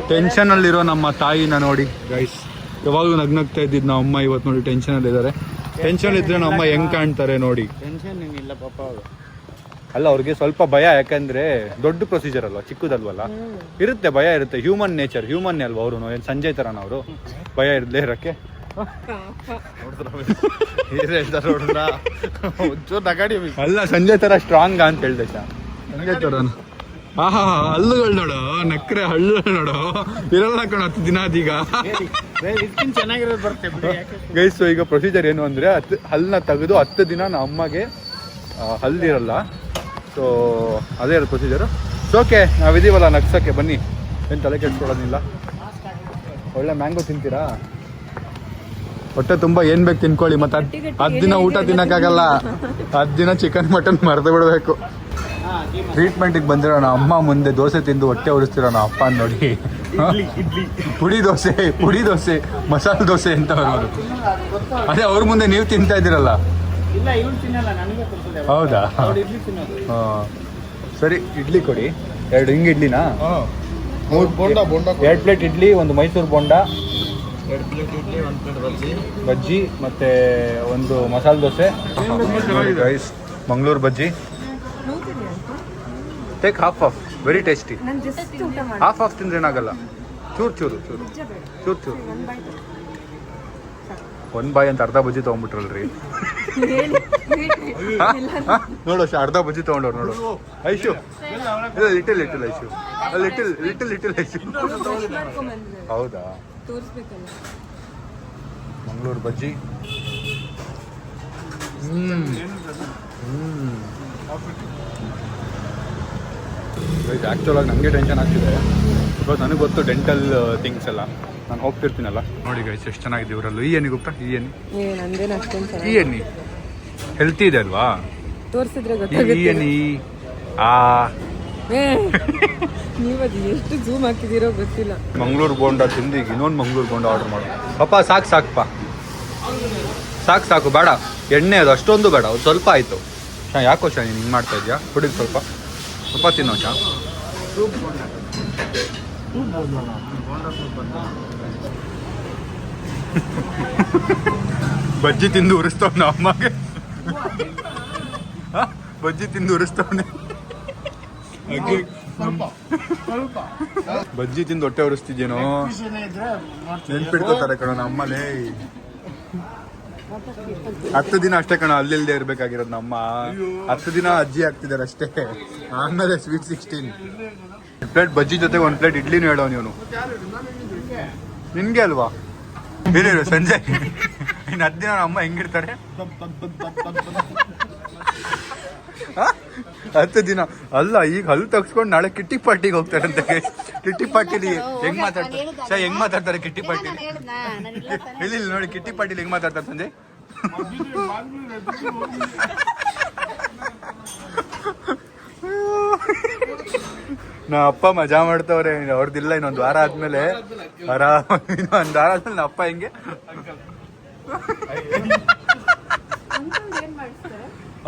ಟೆನ್ಷನಲ್ಲಿರೋ ನಮ್ಮ ತಾಯಿನ ನೋಡಿ ಗೈಸ್, ಯಾವಾಗಲೂ ನಗ್ನಗ್ತಾ ಇದ್ದಿದ್ದು ನಮ್ಮ ಅಮ್ಮ ಇವತ್ತು ನೋಡಿ ಟೆನ್ಷನಲ್ಲಿದ್ದಾರೆ. ಟೆನ್ಷನ್ ಇದ್ರೆ ನಮ್ಮ ಅಮ್ಮ ಹೆಂಗ್ ಕಾಣ್ತಾರೆ ನೋಡಿ. ಟೆನ್ಷನ್ ಏನಿಲ್ಲ ಪಾಪ ಅವರು. ಅಲ್ಲ ಅವ್ರಿಗೆ ಸ್ವಲ್ಪ ಭಯ, ಯಾಕಂದ್ರೆ ದೊಡ್ಡ ಪ್ರೊಸೀಜರ್ ಅಲ್ವಾ, ಚಿಕ್ಕದಲ್ವಲ್ಲ, ಇರುತ್ತೆ ಭಯ ಇರುತ್ತೆ. ಹ್ಯೂಮನ್ ನೇಚರ್, ಹ್ಯೂಮನ್ ಅಲ್ವಾ ಅವರು. ಏನು ಸಂಜಯ್ ಥರನ ಅವರು ಭಯ ಇರದೇ ಇರೋಕ್ಕೆ. ಅಲ್ಲ ಸಂಜಯ್ ಥರ ಸ್ಟ್ರಾಂಗ್ ಅಂತ ಹೇಳ್ದೆ ಸಂಜಯ್ ಥರ. ಆಹಾ ಹಲ್ಲುಗಳು ನೋಡು, ನಕ್ರೆ ಹಳ್ಳು ನೋಡು, ಇರಲ್ಲ ಕಣ 10 ದಿನ ಅದೀಗ. ಚೆನ್ನಾಗಿರೋದು ಬರ್ತೇವೆ ಗೈಸ್. ಈಗ ಪ್ರೊಸೀಜರ್ ಏನು ಅಂದ್ರೆ ಹಲ್ಲನ್ನ ತೆಗೆದು 10 ದಿನ ನಮ್ಮ ಅಮ್ಮಗೆ ಹಲ್ಲಿರಲ್ಲ. ಸೊ ಅದೇ ಇರೋದು ಪ್ರೊಸೀಜರು. ಓಕೆ ನಾವಿದೀವಲ್ಲ ನಗ್ಸೋಕ್ಕೆ, ಬನ್ನಿ, ಏನು ತಲೆ ಕೆಡ್ಸ್ಕೊಳ್ಳೋದಿಲ್ಲ. ಒಳ್ಳೆ ಮ್ಯಾಂಗೋ ತಿಂತೀರಾ? ಹೊಟ್ಟೆ ತುಂಬ ಏನು ಬೇಕು ತಿನ್ಕೊಳ್ಳಿ. ಮತ್ತು 10 ದಿನ ಊಟ ತಿನ್ನೋಕ್ಕಾಗಲ್ಲ, 10 ದಿನ ಚಿಕನ್ ಮಟನ್ ಮರೆತು ಬಿಡಬೇಕು. ಟ್ರೀಟ್ಮೆಂಟಿಗೆ ಬಂದಿರೋ ನಮ್ಮ ಅಮ್ಮ ಮುಂದೆ ದೋಸೆ ತಿಂದು ಹೊಟ್ಟೆ ಉರಿಸ್ತಿರೋ ನಮ್ಮ ಅಪ್ಪ ನೋಡಿ. ಪುಡಿ ದೋಸೆ ಮಸಾಲೆ ದೋಸೆ ಅಂತ ಬರೋದು. ಅದೇ ಅವ್ರ ಮುಂದೆ ನೀವು ತಿಂತಾ ಇದ್ದೀರಲ್ಲ. ಹೌದಾ? ಹಾಂ ಸರಿ, ಇಡ್ಲಿ ಕೊಡಿ 2 ಹಿಂಗೆ ಇಡ್ಲಿನಾ? 2 plate idli, 1 Mysuru bonda, 2 plate idli, 1 plate bajji ಮತ್ತು 1 masala dosa. Rice Mangaluru bajji. Take half very tasty. Half ತಿಂದ್ರೇನಾಗಲ್ಲ, ಚೂರು 1 ಬಾಯ್ ಅಂತ ಅರ್ಧ ಬಜ್ಜಿ ತೊಗೊಂಡ್ಬಿಟ್ರಲ್ರಿ. ನೋಡು ಅರ್ಧ ಬಜ್ಜಿ ತೊಗೊಂಡವ್ರು ನೋಡು. Aishu little Aishu, little Aishu. ಹೌದಾ? ಮಂಗಳೂರು ಬಜ್ಜಿ. ಆ್ಯಕ್ಚುಲಾಗಿ ನನಗೆ ಟೆನ್ಷನ್ ಆಗ್ತಿದೆ, ಬಿಕಾಸ್ ನನಗೆ ಗೊತ್ತು ಡೆಂಟಲ್ ಥಿಂಗ್ಸ್ ಎಲ್ಲ, ನಾನು ಹೋಗ್ತಿರ್ತೀನಲ್ಲ. ನೋಡಿ ಗೈಸ್ ಎಷ್ಟು ಚೆನ್ನಾಗಿದೆ ಇವರಲ್ಲೂ. ಈ ಎಣ್ಣೆ ಗುಪ್ತಾ, ಈ ಎಣ್ಣೆ ಹೆಲ್ತಿ ಇದೆ ಅಲ್ವಾ? ತೋರಿಸಿದ್ರೆ ಈ ಎಣ್ಣೆ ನೀವದು ಎಷ್ಟು ಜೂಮ್ ಹಾಕಿದಿರೋ ಗೊತ್ತಿಲ್ಲ. ಮಂಗಳೂರು ಬೋಂಡ ತಿಂದು ಈಗ ಇನ್ನೊಂದು ಮಂಗಳೂರು ಬೋಂಡ ಆರ್ಡರ್ ಮಾಡು. ಪಾಪ ಸಾಕಪ್ಪ, ಸಾಕು ಬೇಡ ಎಣ್ಣೆ, ಅದು ಅಷ್ಟೊಂದು ಬೇಡ, ಅದು ಸ್ವಲ್ಪ ಆಯಿತು. ಯಾಕೋ ನೀನು ಹಿಂಗೆ ಮಾಡ್ತಾ ಇದೆಯಾ? ಕುಡಿದು ಸ್ವಲ್ಪ ತಿನ್ನೋ ಚಾ. ಬಜ್ಜಿ ತಿಂದು ಉರಿಸ್ತವನ ಅಮ್ಮಗೆ, ಬಜ್ಜಿ ತಿಂದು ಉರಿಸ್ತವನೆ. ಬಜ್ಜಿ ತಿಂದು ಹೊಟ್ಟೆ ಉರಿಸ್ತಿದ್ಯೇನೋ, ನೆನ್ಪಿಡ್ಕೋತಾರೆ ಕಣ ನಮ್ಮಲ್ಲೇ. 10 ದಿನ ಅಷ್ಟೇ ಕಣ ಅಲ್ಲಿಲ್ದೇ ಇರ್ಬೇಕಾಗಿರೋದು ನಮ್ಮ. 10 ದಿನ ಅಜ್ಜಿ ಆಗ್ತಿದ್ದಾರೆ ಅಷ್ಟೇ, ಆಮೇಲೆ ಸ್ವೀಟ್ 16. 1 ಪ್ಲೇಟ್ ಬಜ್ಜಿ ಜೊತೆ 1 ಪ್ಲೇಟ್ ಇಡ್ಲಿನೂ ಹೇಳೋ ನೀವು. ನಿನ್ಗೆ ಅಲ್ವಾ? ಏನಿರು ಸಂಜೆ ಇನ್ನು 10 ದಿನ ಅಮ್ಮ ಹೆಂಗಿರ್ತಾರೆ? 10 ದಿನ ಅಲ್ಲ, ಈಗ ಹಲ್ಲು ತಗ್ಸ್ಕೊಂಡು ನಾಳೆ ಕಿಟ್ಟಿ ಪಾರ್ಟಿಗೆ ಹೋಗ್ತಾರಂತೆ. ಕಿಟ್ಟಿ ಪಾರ್ಟಿಲಿ ಹೆಂಗ್ ಮಾತಾಡ್ತಾರೆ ಕಿಟ್ಟಿ ಪಾರ್ಟಿಲಿ? ಇಲ್ಲಿ ನೋಡಿ ಕಿಟ್ಟಿ ಪಾರ್ಟಿಲಿ ಹೆಂಗ್ ಮಾತಾಡ್ತಾರೆ ಸಂಜೆ. ನಾ ಅಪ್ಪ ಮಜಾ ಮಾಡ್ತವ್ರೆ, ಅವ್ರದ್ದಿಲ್ಲ. ಇನ್ನೊಂದು ವಾರ ಆದ್ಮೇಲೆ, 1 ವಾರ ಆದ್ಮೇಲೆ ನಾ ಅಪ್ಪ ಹೆಂಗೆ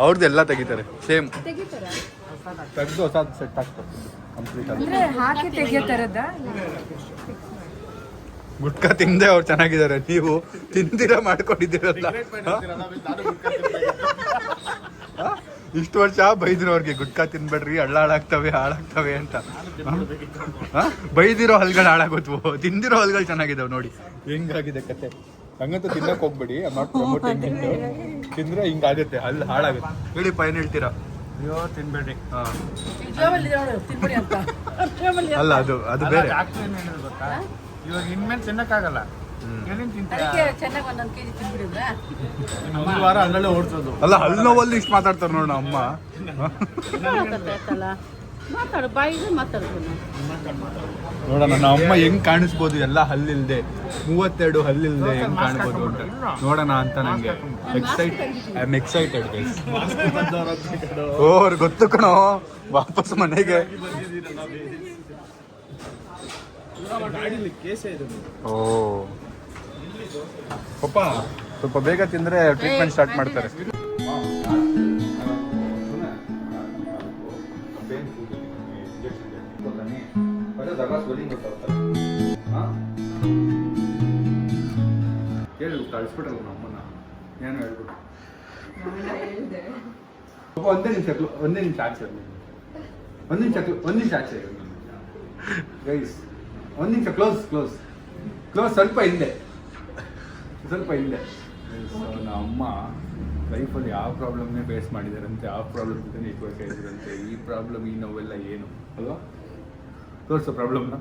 ಅವ್ರದ್ದು ಎಲ್ಲ ತೆಗಿತಾರೆ ಸೇಮ್ ತೆಗಿತಾರ ತೆಗೆದು ಹೊಸ ಸೆಟ್ ಆಗ್ತದೆ ಕಂಪ್ಲೀಟ್ ಆಗಿ. ಅಂದ್ರೆ ಹಾಕಿ ತೆಗಿಯೋ ತರದ. ಗುಟ್ಕಾ ತಿಂದೆ ಅವ್ರು ಚೆನ್ನಾಗಿದ್ದಾರೆ, ನೀವು ತಿಂದಿರ ಮಾಡ್ಕೊಂಡಿದ್ದೀರಲ್ಲ. ಇಷ್ಟು ವರ್ಷ ಬೈದಿರೋ ಅವ್ರಿಗೆ ಗುಟ್ಕಾ ತಿನ್ಬೇಡ್ರಿ ಹಳ್ಳ ಹಾಳಾಗ್ತವೆ ಅಂತ. ಬೈದಿರೋ ಹಲ್ಗಳು ಹಾಳಾಗೋದ್ವು, ತಿಂದಿರೋ ಹಲ್ಗಳು ಚೆನ್ನಾಗಿದಾವೆ ನೋಡಿ ಹೆಂಗಾಗಿದೆ ಕತೆ. ಹಂಗಂತ ತಿನ್ನಕ್ ಹೋಗ್ಬೇಡಿ, ನಾಟ್ ಪ್ರಮೋಟಿಂಗ್. ತಿಂದ್ರೆ ಹಿಂಗಾಗುತ್ತೆ, ಹಲ್ಲು ಹಾಳಾಗುತ್ತೆ. ಹೇಳಿಪ್ಪ ಏನ್ ಹೇಳ್ತೀರಾ? ಅಯ್ಯೋ ತಿನ್ಬೇಡ್ರಿ. ಅಲ್ಲ ಅದು ಬೇರೆ. ಡಾಕ್ಟರ್ ಏನ್ ಹೇಳಿದ್ರು ಗೊತ್ತಾ, ಇವಾಗ ಇನ್ಮೇಲೆ ತಿನ್ನಕ್ಕಾಗಲ್ಲ, ಎಲ್ಲಿಂದ ತಿಂತೀರಾ? ಚೆನ್ನಾಗಿ ಒಂದೊಂದು ಕೆಜಿ ತಿನ್ಬಿಡಿದ್ರಾ? ಒಂದು ವಾರ ಅಲ್ಲೇ ಓಡಿಸೋದು. ಅಲ್ಲ ಹಲ್ಲು ನೋವಲ್ಲಿ ಇಷ್ಟು ಮಾತಾಡ್ತಾರೆ ನೋಡ ಅಮ್ಮ. ಮಾತಾಡು, ಬಾಯಿಗೆ ಮಾತಾಡ್ತೀನಿ. ನೋಡೋಣ ನಮ್ಮ ಅಮ್ಮ ಹೆಂಗ್ ಕಾಣಿಸ್ಬೋದು ಎಲ್ಲ ಹಲ್ಲಿಲ್ದೆ, 32 ಹಲ್ಲಿಲ್ದೆ ಹೆಂಗ್ ಕಾಣಿಸ್ಬೋದು ಅಂತ ನೋಡೋಣ ಅಂತ ನಂಗೆ ಐ ಆಮ್ ಎಕ್ಸೈಟೆಡ್ ಗೈಸ್. ಅವ್ರು ಗೊತ್ತು ಕಣೋ, ವಾಪಸ್ ಮನೆಗೆ. ಓ ಪಪ್ಪ ಸ್ವಲ್ಪ ಬೇಗ ತಿಂದ್ರೆ ಟ್ರೀಟ್ಮೆಂಟ್ ಸ್ಟಾರ್ಟ್ ಮಾಡ್ತಾರೆ. ಕಳಿಸ್ಬಿಟ್ರಲ್ಲ ನಮ್ಮನ್ನ, ಏನು ಹೇಳ್ಬಿಟ್ಟು. ಒಂದೇ ನಿಮಿಷ ಆಚೆ ಗೈಸ್, ಒಂದು ನಿಮಿಷ ಕ್ಲೋಸ್ ಸ್ವಲ್ಪ ಹಿಂದೆ. ನಮ್ಮ ಅಮ್ಮ ಲೈಫಲ್ಲಿ ಯಾವ ಪ್ರಾಬ್ಲಮ್ನೇ ಫೇಸ್ ಮಾಡಿದಾರಂತೆ, ಆ ಪ್ರಾಬ್ಲಮ್ ಜೊತೆ ಇಟ್ಬೇಕಾಗಿದ್ರಂತೆ. ಈ ಪ್ರಾಬ್ಲಮ್ ಈ ನೋವೆಲ್ಲ ಏನು ಅಲ್ವಾ? ತೋರಿಸೋ ಪ್ರಾಬ್ಲಮ್ನ.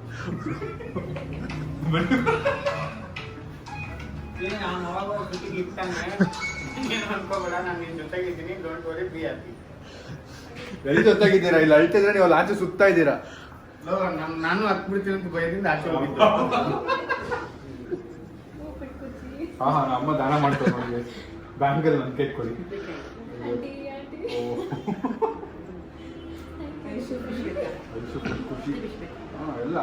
ಎಲ್ಲಿ ಜೊತೆಗಿದ್ದೀರಾ? ಇಲ್ಲಿ ಅಳ್ತಿದ್ರೆ ನೀವು ಅಲ್ಲಿ ಆಚೆ ಸುತ್ತಾ ಇದ್ದೀರಾ. ನಾನು ಹತ್ಬಿಡ್ತೀನಿ ಅಂತ ಭಯದಿಂದ ಆಚೆ ಹೋಗಿದ್ದೆ. ಹಾ ನಮ್ಮ ಅಮ್ಮ ದಾನ ಮಾಡ್ತಾರೆ ನೋಡಿ, ಬ್ಯಾಂಕಲ್ಲಿ ನನ್ನ ಕೇಕ್ ಕೊಡಿ. ಖುಷಿ ಎಲ್ಲ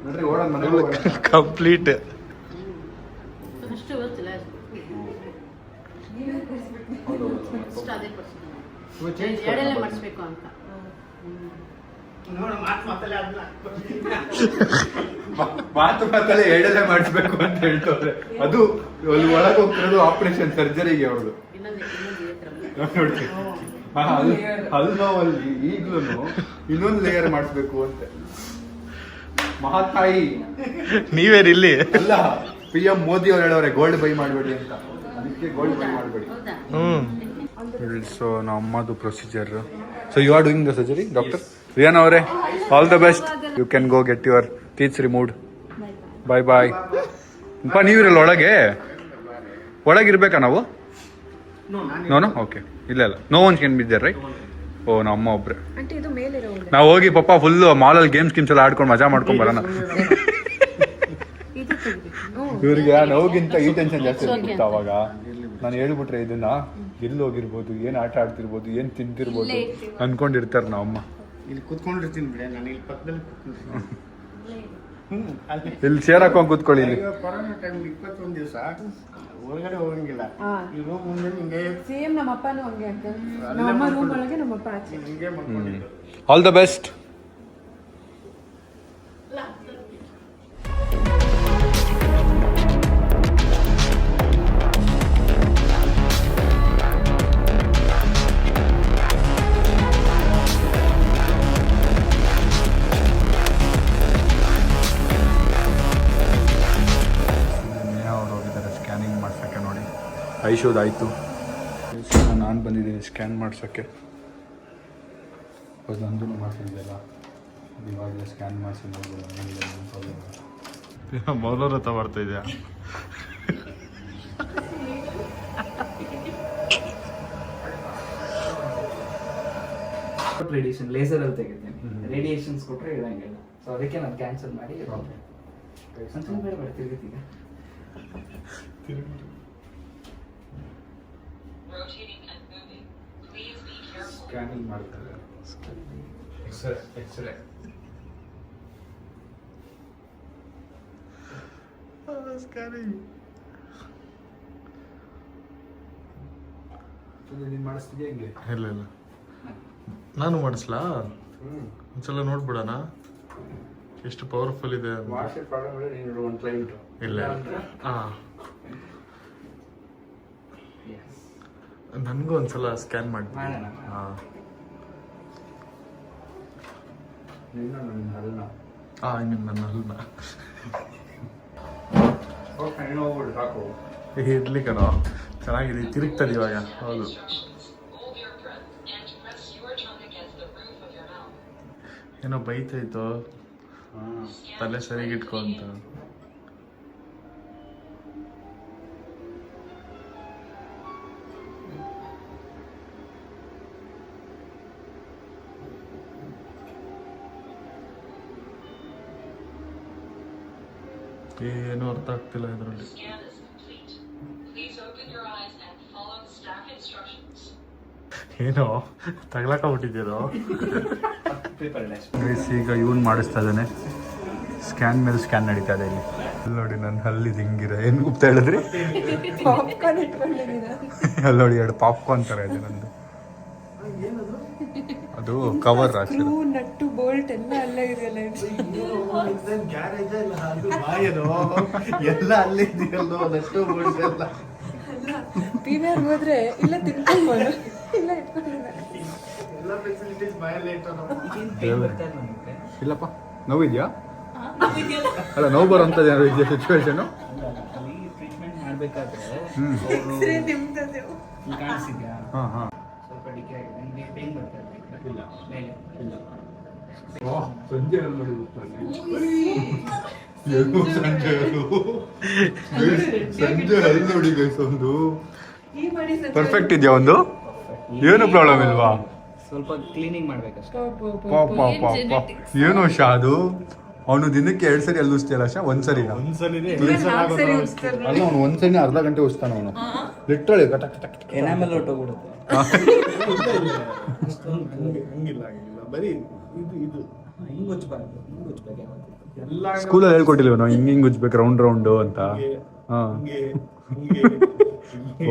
ನೋಡ್ರಿ, ಓಡೋಣ ಮನೆಗೆ ಕಂಪ್ಲೀಟ್. ಅಷ್ಟು ಗೊತ್ತಿಲ್ಲ, ಅಷ್ಟು ಅದೇ ಎಡೆಲೆ ಮಾಡಿಸ್ಬೇಕು ಅಂತ. ಮಾತಲ್ಲೇ ಎಡೆಲೆ ಮಾಡಿಸ್ಬೇಕು ಅಂತ ಹೇಳ್ತವ್ರೆ. ಅದು ಅಲ್ಲಿ ಒಳಗೆ ಹೋಗ್ತಿರೋದು ಆಪರೇಷನ್ ಸರ್ಜರಿಗೆ ಅವ್ರದ್ದು. ನೋಡಿ ಹಲ್ಲು ನೋವಲ್ಲಿ ಈಗ್ಲೂ ಇನ್ನೊಂದು ಲೇಯರ್ ಮಾಡಿಸ್ಬೇಕು ಅಂತ. ಮಹಾತಾಯಿ ನೀವೇನಿಲ್ಲಿ ಅಲ್ಲ, PM ಮೋದಿ ಅವ್ರು ಹೇಳೋರೆ ಗೋಲ್ಡ್ ಬೈ ಮಾಡಬೇಡಿ ಅಂತ. ಅದಕ್ಕೆ ಗೋಲ್ಡ್ ಬೈ ಮಾಡಬೇಡಿ. ಸೊ ನಮ್ಮ ಅಮ್ಮದು procedure. So you are doing the surgery doctor Ryan ಅವರೇ, all the best. You can go get your teeths removed. Bye. ಅಪ್ಪ ನೀವಿರಲ್ಲ ಒಳಗಿರ್ಬೇಕಾ ನಾವು? ನೋ ಓಕೆ, ಇಲ್ಲ no one can be there right? Oh ನಮ್ಮ ಅಮ್ಮ ಒಬ್ರೆ. ನಾವು ಹೋಗಿ ಪಪ್ಪ ಫುಲ್ ಮಾಲಲ್ಲಿ ಗೇಮ್ಸ್ ಎಲ್ಲ ಆಡ್ಕೊಂಡು ಮಜಾ ಮಾಡ್ಕೊಂಡ್ ಬರೋಣ. ಇವ್ರಿಗೆ ನೋವಿಗಿಂತ ಈ ಟೆನ್ಷನ್ ಜಾಸ್ತಿ ಇರ್ತಿತ್ತು ಅವಾಗ. ನಾನು ಹೇಳ್ಬಿಟ್ರೆ ಇದನ್ನ ಎಲ್ಲಿ ಹೋಗಿರ್ಬೋದು, ಏನ್ ಆಟ ಆಡ್ತಿರ್ಬೋದು, ಏನ್ ತಿಂತಿರ್ಬೋದು ಅನ್ಕೊಂಡಿರ್ತಾರ ನಾವಮ್ಮ. ಇಲ್ಲಿ ಕುತ್ಕೊಂಡಿರ್ತೀನಿ ಬಿಡ, ನಾನು ಇಲ್ಲಿ ಪಕ್ಕದಲ್ಲಿ ಇಲ್ಲಿ ಚೇರ್ ಹಾಕೊಂಡ್ ಕೂತ್ಕೊಳ್ಳಿ. ಇಲ್ಲಿ ಕೊರೋನಾ ಟೈಮ್ 21 ದಿವಸ ಹೊರಗಡೆ ಹೋಗಂಗಿಲ್ಲ. ಈ ರೂಮ್ ಮುಂದೆ ಹಿಂಗೆ ಸೇಮ್ ನಮ್ಮ ಅಪ್ಪನೂ ಹಂಗೆ ಅಂತ. ನಮ್ಮ ರೂಮ್ ಒಳಗೆ ನಮ್ಮ ಅಪ್ಪ ಆಚೆ. ಹಿಂಗೆ ಮಾಡ್ಕೊಂಡಿದ್ದು. All the best. ಐಶೋದಾಯಿತು, ನಾನು ಬಂದಿದ್ದೀನಿ ಸ್ಕ್ಯಾನ್ ಮಾಡ್ಸೋಕ್ಕೆ. ನಂದು ಮಾಡಿಸಿದ್ದೆಲ್ಲ ಇವಾಗಲೇ ಸ್ಕ್ಯಾನ್ ಮಾಡಿಸಿದ್ದು. ಮೌಲವ್ರ ಹತ್ರ ಬರ್ತಾ ಇದೆಯಾ? ರೇಡಿಯೇಷನ್ ಲೇಸರ್ ಅಲ್ಲಿ ತೆಗಿತೀನಿ. ರೇಡಿಯೇಷನ್ಸ್ ಕೊಟ್ಟರೆ ಇರಂಗಿಲ್ಲ. ಸೊ ಅದಕ್ಕೆ ನಾನು ಕ್ಯಾನ್ಸಲ್ ಮಾಡಿ ಬೇಡ ತಿರುಗತ್ತೀಗ. ಸ್ಕ್ಯಾನಿಂಗ್ ಮಾಡ್ತಾರೆ. ಎಕ್ಸ್ರೇ ನೀನು ಮಾಡಿಸ್ತಿದ್ಯಾ ಹೆಂಗೆ? ಇಲ್ಲ ಇಲ್ಲ ನಾನು ಮಾಡಿಸ್ಲಾ ಒಂದ್ಸಲ ನೋಡ್ಬಿಡೋಣ ಎಷ್ಟು ಪವರ್ಫುಲ್ ಇದೆ ಅಂತ. ಮಾಡಿಸಿದ ಪ್ರಾಬ್ಲಮ್ ಇಲ್ಲ, ನೀನು ಒಂದು ಕ್ಲೈಂಟು ಇಲ್ಲ ಹಾಂ ನನಗೂ ಒಂದ್ಸಲ ಸ್ಕ್ಯಾನ್ ಮಾಡ್ತೀನಿ. ಮಾಡೋಣ. ಹಾಂ ನಿನ್ನ ನನ್ನ ಹಲ್ನ ಇನ್ನು ನನ್ನ ಹಲ್ನ ನೀನು ಹೋಗ್ಬಿಡು ಸಾಕು. ಇರ್ಲಿ ಕಣೋ, ಚೆನ್ನಾಗಿದೆ, ತಿರುಗ್ತದೆ ಇವಾಗ. ಹೌದು ಏನೋ ಬೈತಾಯ್ತು, ತಲೆ ಸರಿಗಿಟ್ಕೊ ಅಂತ. ಏನೂ ಅರ್ಥ ಆಗ್ತಿಲ್ಲ ಇದರಲ್ಲಿ. ಏನೋ ತಗ್ಲಾಕೊಂಡ್ಬಿಟ್ಟಿದ್ದೀರೋ. ಈಗ ಇವನ್ ಮಾಡಿಸ್ತಾ ಇದ್ದಾನೆ, ಸ್ಕ್ಯಾನ್ ಮೇಲೆ ಸ್ಕ್ಯಾನ್ ನಡೀತಾ ಇದೆ ಇಲ್ಲಿ. ಅಲ್ಲಿ ನೋಡಿ ನನ್ನ ಹಲ್ಲಿದು ಹಿಂಗಿದೆ. ಏನು ಉಪ್ತಾ ಹೇಳಿದ್ರಿ? ಪಾಪ್ಕಾರ್ನ್ ಇಟ್ಕೊಂಡಿದ್ದೀರಾ? ಅಲ್ಲಿ ನೋಡಿ 2 ಪಾಪ್ಕಾರ್ನ್ ಥರ ಇದೆ ನಂದು. ಅದು ಕವರ್ ಹಾಕಿ ನಟ್ಟು ಬೋಲ್ಟ್ ಎಲ್ಲ ಅಲ್ಲೇ ಇದೆಯಲ್ಲ ಇದು. ಎಲ್ಲ ಅಲ್ಲೇ ಇದೆಯಲ್ಲೋ ಅದಷ್ಟು ಎಲ್ಲ PVR ಹೋದ್ರೆ ಇಲ್ಲ ತಿನ್ಕೊಂಡು ಇಲ್ಲ ಇಟ್ಕೊಂಡಿಲ್ಲ. ಎಲ್ಲ ಫೆಸಿಲಿಟೀಸ್ ಬಾಯಲ್ಲೇ ಇಲ್ಲಪ್ಪ. ನೋವಿದ್ಯಾ? ಅಲ್ಲ, ನೋವು ಬರೋಂಥದ್ದು ಏನಾದ್ರು ಇದೆಯಾ ಸಿಚುವೇಶನು? ಟ್ರೀಟ್ಮೆಂಟ್ ಮಾಡಬೇಕಾದ್ರೆ ಎಕ್ಸ್ರೇ ನಿಮ್ತದೆ. ಕಾಣಿಸಿದ್ಯಾ? ಹಾಂ ಹಾಂ. ಸ್ವಲ್ಪ ಡಿಕೆ ಆಗಿದೆ. ನಿಮಗೆ ಪೇನ್ ಬರ್ತಾ ಇದೆ ಇಲ್ಲ ಮೇಲೆ? ಇಲ್ಲ. ಸಂಜೆ ನೋಡಿ ಸಂಜೆ ಹಲ್ಲು ನೋಡಿ ಗೈಸ್, ಒಂದು ಈ ಮಾಡಿ ಸರ್ ಪರ್ಫೆಕ್ಟ್ ಇದೆಯಾ? ಒಂದು ಏನು ಪ್ರಾಬ್ಲಮ್ ಇಲ್ವಾ? ಸ್ವಲ್ಪ ಕ್ಲೀನಿಂಗ್ ಮಾಡ್ಬೇಕಷ್ಟೇ. ಏನು ಶಾ ಅದು? ಅವನು ದಿನಕ್ಕೆ 2 ಸರಿ ಅಲ್ಲಿ ಉಸ್ತಿಯಲ್ಲ ಶಾ? ಒಂದ್ಸರಿನಾ? ಸರಿ ಉಸ್ತಾರೆ. ಅಲ್ಲ, ಅವನು ಒಂದ್ಸರಿನ ಅರ್ಧ ಗಂಟೆ ಉಸ್ತಾನ ಅವನು ಲಿಟ್ರಲಿ. ಕಟಕ್ ಕಟಕ್ ಕಟಕ್. ಎನಾಮೆಲ್ ಹೊಟ್ಟೋಗ್ಬಿಡುತ್ತೆ. ಹಂಗಿಲ್ಲ ಬರೀ ಇದು ಹಿಂಗೆ ಉಜ್ಬಾರ್ದು, ಹಿಂಗೆ ಉಜ್ಬೇಕು ಯಾವತ್ತೂ. ಎಲ್ಲ ಸ್ಕೂಲಲ್ಲಿ ಹೇಳ್ಕೊಟ್ಟಿಲ್ವ ನಾವು ಹಿಂಗ್ ಉಜ್ಬೇಕು ರೌಂಡ್ ರೌಂಡು ಅಂತ? ಹಾ.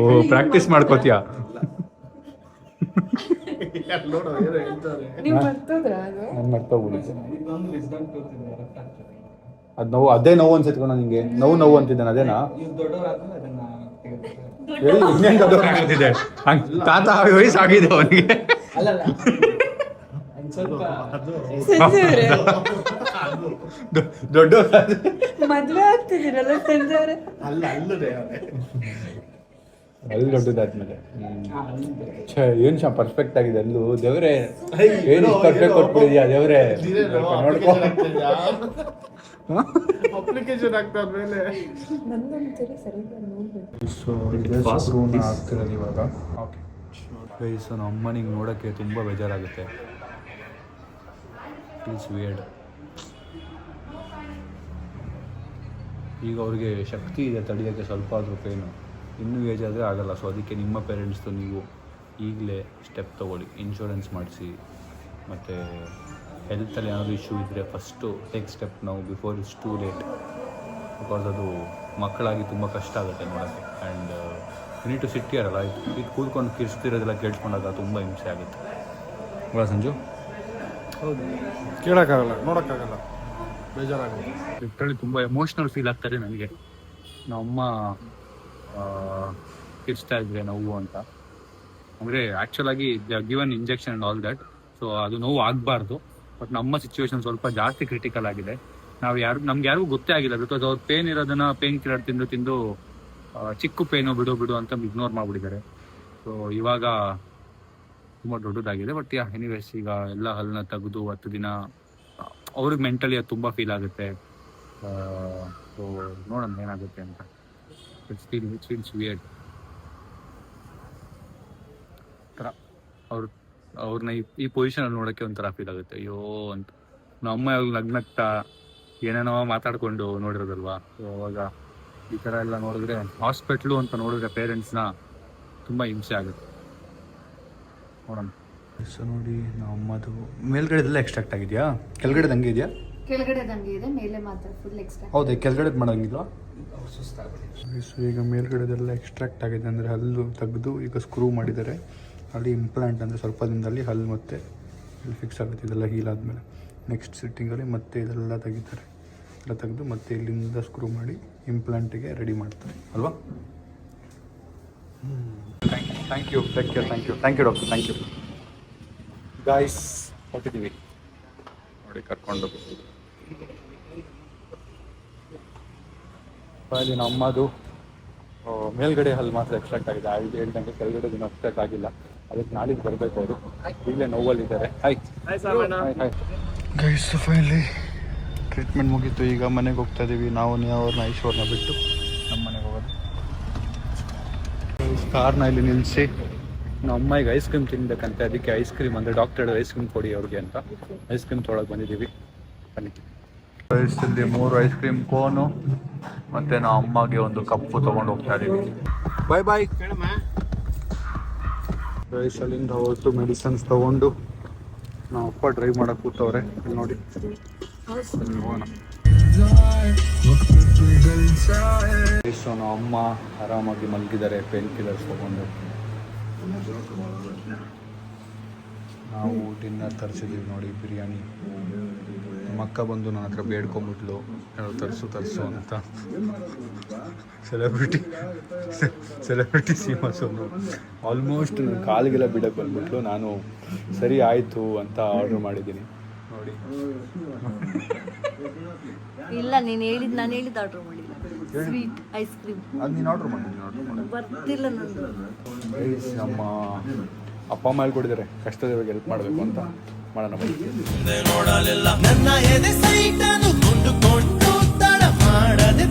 ಓ, ಪ್ರಾಕ್ಟೀಸ್ ಮಾಡ್ಕೋತೀಯಾ? ನೋಡೋ ಏನೋ ಹೇಳ್ತಾರೆ. ನೀವು ಬರ್ತದ್ರ ಅದು? ನಾನು ಮರ್ತೋಗ್ಬಿಡುತ್ತೆ. ಇದೊಂದು wisdom tooth ಇದೆ, ರಕ್ತ ಆಗ್ತದೆ. ಅದು ನೋವು, ಅದೇ ನೋವು ಅನ್ಸತ್ಕೊಂಡು ನಿಂಗೆ. ನೋವು ಅಂತಿದ್ದಾನೆ, ಅದೇನಾ? ಇವ್ರು ದೊಡ್ಡವರಾದ್ಮೇಲೆ ಅದನ್ನ ತೆಗೆದುಬಿಡ್ತಾರೆ. ಇನ್ನೇನು ದೊಡ್ಡವರಾಗ್ತಿದೆ? ತಾತ ವಯಸ್ಸಾಗಿದೆ ಅವನಿಗೆ. ಅಲ್ಲಲ್ಲ ಒಂದ್ ಸ್ವಲ್ಪ ಸಂಜೆ ಅವರೇ ದೊಡ್ಡವರ ಮದ್ವೆ ಆಗ್ತಿದ್ದೀರಲ್ಲ ಸಂಜೆ ಅವರೇ? ಅಲ್ಲದೆ ಅಲ್ಲಿ ದೊಡ್ಡದಾದ್ಮೇಲೆ. ಹಾ, ಅಲ್ಲಿಂದ. ಛೇ, ಏನ್ ಶಾ ಪರ್ಫೆಕ್ಟ್ ಆಗಿದೆ ಅಲ್ಲೂ. ದೇವ್ರೆ, ಏನು ಪರ್ಫೆಕ್ಟ್ ಕೊಟ್ಬಿಡಿದ್ಯಾ ದೇವ್ರೆ? ನೋಡ್ಕೊ. ಅಪ್ಲಿಕೇಶನ್ ಆಗ್ತಾ ಮೇಲೆ ನಂದೊಂದ್ಸರಿ ಸರಿಯಾಗಿ ನೋಡ್ಬೇಕು. ಸೊ ಆಗ್ತಿರೋದು ಇವಾಗ. ಓಕೆ ಗೈಸ್, ನಮ್ಮ ಅಮ್ಮನಿಗೆ ನೋಡೋಕ್ಕೆ ತುಂಬ ಬೇಜಾರಾಗುತ್ತೆ. It's weird. ಈಗ ಅವ್ರಿಗೆ ಶಕ್ತಿ ಇದೆ ತಡೆಯೋಕ್ಕೆ ಸ್ವಲ್ಪ ಆದರೂ ಪೇನು. ಇನ್ನೂ ಏಜ್ ಆದರೆ ಆಗಲ್ಲ. ಸೊ ಅದಕ್ಕೆ ನಿಮ್ಮ ಪೇರೆಂಟ್ಸ್ದು ನೀವು ಈಗಲೇ ಸ್ಟೆಪ್ ತೊಗೊಳ್ಳಿ, ಇನ್ಶೂರೆನ್ಸ್ ಮಾಡಿಸಿ. ಮತ್ತು ಹೆಲ್ತಲ್ಲಿ ಏನಾದರೂ ಇಶ್ಯೂ ಇದ್ದರೆ ಫಸ್ಟು ಟೇಕ್ ಸ್ಟೆಪ್ ನಾವು before it's too late. Because ಅದು ಮಕ್ಕಳಾಗಿ ತುಂಬ ಕಷ್ಟ ಆಗುತ್ತೆ ನೋಡೋಕ್ಕೆ. ಆ್ಯಂಡ್ ನೀಟ್ ಟು ಸಿಟ್ ಇರಲ್ಲ, ಇದು ಕೂತ್ಕೊಂಡು ಕಿರ್ಸ್ತಿರೋದೆಲ್ಲ ಕೇಳಿಸ್ಕೊಂಡಾಗ ತುಂಬ ಹಿಂಸೆ ಆಗುತ್ತೆ. ಅಲ್ಲ ಸಂಜು? ಹೌದು, ಕೇಳೋಕ್ಕಾಗಲ್ಲ, ನೋಡೋಕ್ಕಾಗಲ್ಲ, ಬೇಜಾರಾಗುತ್ತೆ. ಲಿಟ್ರಲಿ ತುಂಬ ಎಮೋಷ್ನಲ್ ಫೀಲ್ ಆಗ್ತಾರೆ ನನಗೆ. ನಮ್ಮಮ್ಮ ಕಿರ್ಸ್ತಾ ಇದ್ರೆ ನೋವು ಅಂತ. ಅಂದರೆ ಆ್ಯಕ್ಚುಲಾಗಿ given injection and all that. So ಅದು ನೋವು ಆಗಬಾರ್ದು. ಬಟ್ ನಮ್ಮ ಸಿಚುವೇಶನ್ ಸ್ವಲ್ಪ ಜಾಸ್ತಿ ಕ್ರಿಟಿಕಲ್ ಆಗಿದೆ. ನಮ್ಗೆ ಯಾರಿಗೂ ಗೊತ್ತೇ ಆಗಿಲ್ಲ. ಬಿಕಾಸ್ ಅವ್ರು ಪೇನ್ ಇರೋದನ್ನ ಪೇನ್ ಕಿಲ್ಲರ್ ತಿಂದು ಚಿಕ್ಕ ಪೇನು ಬಿಡು ಅಂತ ಇಗ್ನೋರ್ ಮಾಡಿಬಿಟ್ಟಿದ್ದಾರೆ. ಸೊ ಇವಾಗ ತುಂಬ ದೊಡ್ಡದಾಗಿದೆ. ಬಟ್ ಎನಿವೇಸ್, ಈಗ ಎಲ್ಲ ಹಲ್ಲನ್ನ ತೆಗೆದು 10 ದಿನ ಅವ್ರಿಗೆ ಮೆಂಟಲಿ ಅದು ತುಂಬ ಫೀಲ್ ಆಗುತ್ತೆ. ಸೊ ನೋಡೋಣ ಏನಾಗುತ್ತೆ ಅಂತ. ಇಟ್ಸ್ ಫೀಲ್ಸ್ ವಿಯರ್ಡ್ ಥರ. ಅವ್ರನ್ನ ಈ ಪೊಸಿಷನಲ್ಲಿ ನೋಡೋಕ್ಕೆ ಒಂಥರ ಫೀಲ್ ಆಗುತ್ತೆ. ಅಯ್ಯೋ ಅಂತ. ನಮ್ಮ ಅಮ್ಮ ಯಾವಾಗ ನಗ್ನಗ್ತಾ ಏನೇನೋ ಮಾತಾಡ್ಕೊಂಡು ನೋಡಿರೋದಲ್ವಾ. ಸೊ ಅವಾಗ ಈ ಥರ ಎಲ್ಲ ನೋಡಿದ್ರೆ, ಹಾಸ್ಪಿಟ್ಲು ಅಂತ ನೋಡಿದ್ರೆ ಪೇರೆಂಟ್ಸ್ನ ತುಂಬ ಹಿಂಸೆ ಆಗುತ್ತೆ. ನೋಡೋಣ. ಸೊ ನೋಡಿ, ನಮ್ಮ ಅಮ್ಮದು ಮೇಲ್ಗಡೆದೆಲ್ಲ ಎಕ್ಸ್ಟ್ರಾಕ್ಟ್ ಆಗಿದೆಯಾ? ಕೆಳಗಡೆ ಹಂಗೆ ಇದೆಯಾ? ಕೆಳಗಡೆ ದಂಗೆ ಇದೆ, ಮೇಲೆ ಮಾತ್ರ ಫುಲ್ ಎಕ್ಸ್ಟ್ರಾ. ಹೌದು, ಕೆಳಗಡೆ ಮಾಡೋಂಗಿಲ್ಲ. ಸುಸ್ತಾಗ್ಬಿಟ್ಟಿದೆ. ಸೊ ಈಗ ಮೇಲ್ಗಡೆದೆಲ್ಲ ಎಕ್ಸ್ಟ್ರಾಕ್ಟ್ ಆಗಿದೆ, ಅಂದರೆ ಹಲ್ಲು ತೆಗೆದು ಈಗ ಸ್ಕ್ರೂ ಮಾಡಿದ್ದಾರೆ. ಅಲ್ಲಿ ಇಂಪ್ಲಾಂಟ್ ಅಂದರೆ ಸ್ವಲ್ಪ ದಿನದಲ್ಲಿ ಹಲ್ಲು ಮತ್ತೆ ಇಲ್ಲಿ ಫಿಕ್ಸ್ ಆಗುತ್ತೆ. ಇದೆಲ್ಲ ಹೀಲ್ ಆದಮೇಲೆ ನೆಕ್ಸ್ಟ್ ಸಿಟ್ಟಿಂಗಲ್ಲಿ ಮತ್ತೆ ಇದೆಲ್ಲ ತೆಗಿತಾರೆ. ಎಲ್ಲ ತೆಗೆದು ಮತ್ತೆ ಇಲ್ಲಿಂದ ಸ್ಕ್ರೂ ಮಾಡಿ ಇಂಪ್ಲಾಂಟಿಗೆ ರೆಡಿ ಮಾಡ್ತಾರೆ ಅಲ್ವಾ? Thank you take care. Thank you doctor. Thank you guys. ಹೊಟ್ಟಿದ್ದೀವಿ ನೋಡಿ ಕರ್ಕೊಂಡು. ಅಲ್ಲಿ ನಮ್ಮದು ಮೇಲ್ಗಡೆ ಹಲ್ಲು ಮಾತ್ರ ಎಕ್ಸ್ಟ್ರಾಕ್ಟ್ ಆಗಿದೆ. 5 ಗಂಟೆ ಕೆಳಗಡೆ ದಿನ ಎಕ್ಸ್ಟ್ರಾಕ್ಟ್ ಆಗಿಲ್ಲ. ಅದಕ್ಕೆ ನಾಳೆಗೆ ಬರಬೇಕು ಅವರು. ಈಗಲೇ ನೋವಲ್ಲಿದ್ದಾರೆ. ಗೈಸ್ ಫೈನಲಿ ಟ್ರೀಟ್ಮೆಂಟ್ ಮುಗೀತು. ಈಗ ಮನೆಗೆ ಹೋಗ್ತಾ ಇದ್ದೀವಿ. ನಾವು ಅವ್ರನ್ನ ಐಶ್ವರ್ನ ಬಿಟ್ಟು ನಮ್ಮ ಮನೆಗೆ ಹೋಗೋದು. ಕಾರ್ನ ಇಲ್ಲಿ ನಿಲ್ಲಿಸಿ ನಮ್ಮ ಅಮ್ಮಗೆ ಐಸ್ ಕ್ರೀಮ್ ತಿನ್ಬೇಕಂತೆ. ಅದಕ್ಕೆ ಐಸ್ ಕ್ರೀಮ್ ಅಂದರೆ ಡಾಕ್ಟರ್ ಐಸ್ ಕ್ರೀಮ್ ಕೊಡಿ ಅವ್ರಿಗೆ ಅಂತ ಐಸ್ ಕ್ರೀಮ್ ತೊಗೊಳಕ್ಕೆ ಬಂದಿದ್ದೀವಿ. ಬನ್ನಿ. ಇಲ್ಲಿ 3 ಐಸ್ ಕ್ರೀಮ್ ಕೋನು ಮತ್ತು ನಾವು ಅಮ್ಮಗೆ ಒಂದು ಕಪ್ಪು ತೊಗೊಂಡು ಹೋಗ್ತಾ ಇದ್ದೀವಿ. ಬಾಯ್. ಅಲ್ಲಿಂದ ಹೊರಟು ಮೆಡಿಸನ್ಸ್ ತೊಗೊಂಡು ನಾವು ಅಪ್ಪ ಡ್ರೈವ್ ಮಾಡೋಕೆ ಕೂತವ್ರೆ. ಇಲ್ಲಿ ನೋಡಿ ಹೋಗೋಣ. ಸೊ ನಾವು ಅಮ್ಮ ಆರಾಮಾಗಿ ಮಲಗಿದ್ದಾರೆ ಪೇನ್ ಕಿಲ್ಲರ್ಸ್ ತೊಗೊಂಡು. ನಾವು ಡಿನ್ನರ್ ತರಿಸಿದ್ದೀವಿ ನೋಡಿ, ಬಿರಿಯಾನಿ. ನಮ್ಮ ಅಕ್ಕ ಬಂದು ನನ್ನ ಹತ್ರ ಬೇಡ್ಕೊಂಬಿಟ್ಲು ತರಿಸು ಅಂತ. ಸೆಲೆಬ್ರಿಟಿ ಸೀಮಾ ಸೋನು ಆಲ್ಮೋಸ್ಟ್ ನನ್ನ ಕಾಲಿಗೆಲ್ಲ ಬಿಡಕ್ಕೆ ಬಂದ್ಬಿಟ್ಲು. ನಾನು ಸರಿ ಆಯಿತು ಅಂತ ಆರ್ಡ್ರ್ ಮಾಡಿದ್ದೀನಿ ನೋಡಿ. ಇಲ್ಲ, ನೀನು ಹೇಳಿದ್ದು ನಾನು ಹೇಳಿದ್ದು ಆರ್ಡ್ರ್ ಮಾಡಿಲ್ಲ. ಸ್ವೀಟ್ ಐಸ್ ಕ್ರೀಮ್ ಅದು ನೀನು ಆರ್ಡ್ರ್ ಮಾಡಿದ್ದೀನಿ. ಬರ್ತಿಲ್ಲ ನಂದು. ನಮ್ಮ ಅಪ್ಪ ಅಮ್ಮ ಹೇಳ್ಕೊಟ್ಟಿದ್ದಾರೆ ಕಷ್ಟದ ಬಗ್ಗೆ ಹೆಲ್ಪ್ ಮಾಡಬೇಕು ಅಂತ. ಮಾಡೋಣ ನೋಡಲಿಲ್ಲ ನನ್ನ ಎದೆ ಸೈಟನ್ನು ಕೊಂಡುಕೊಂಡು ತಡ ಮಾಡದೆ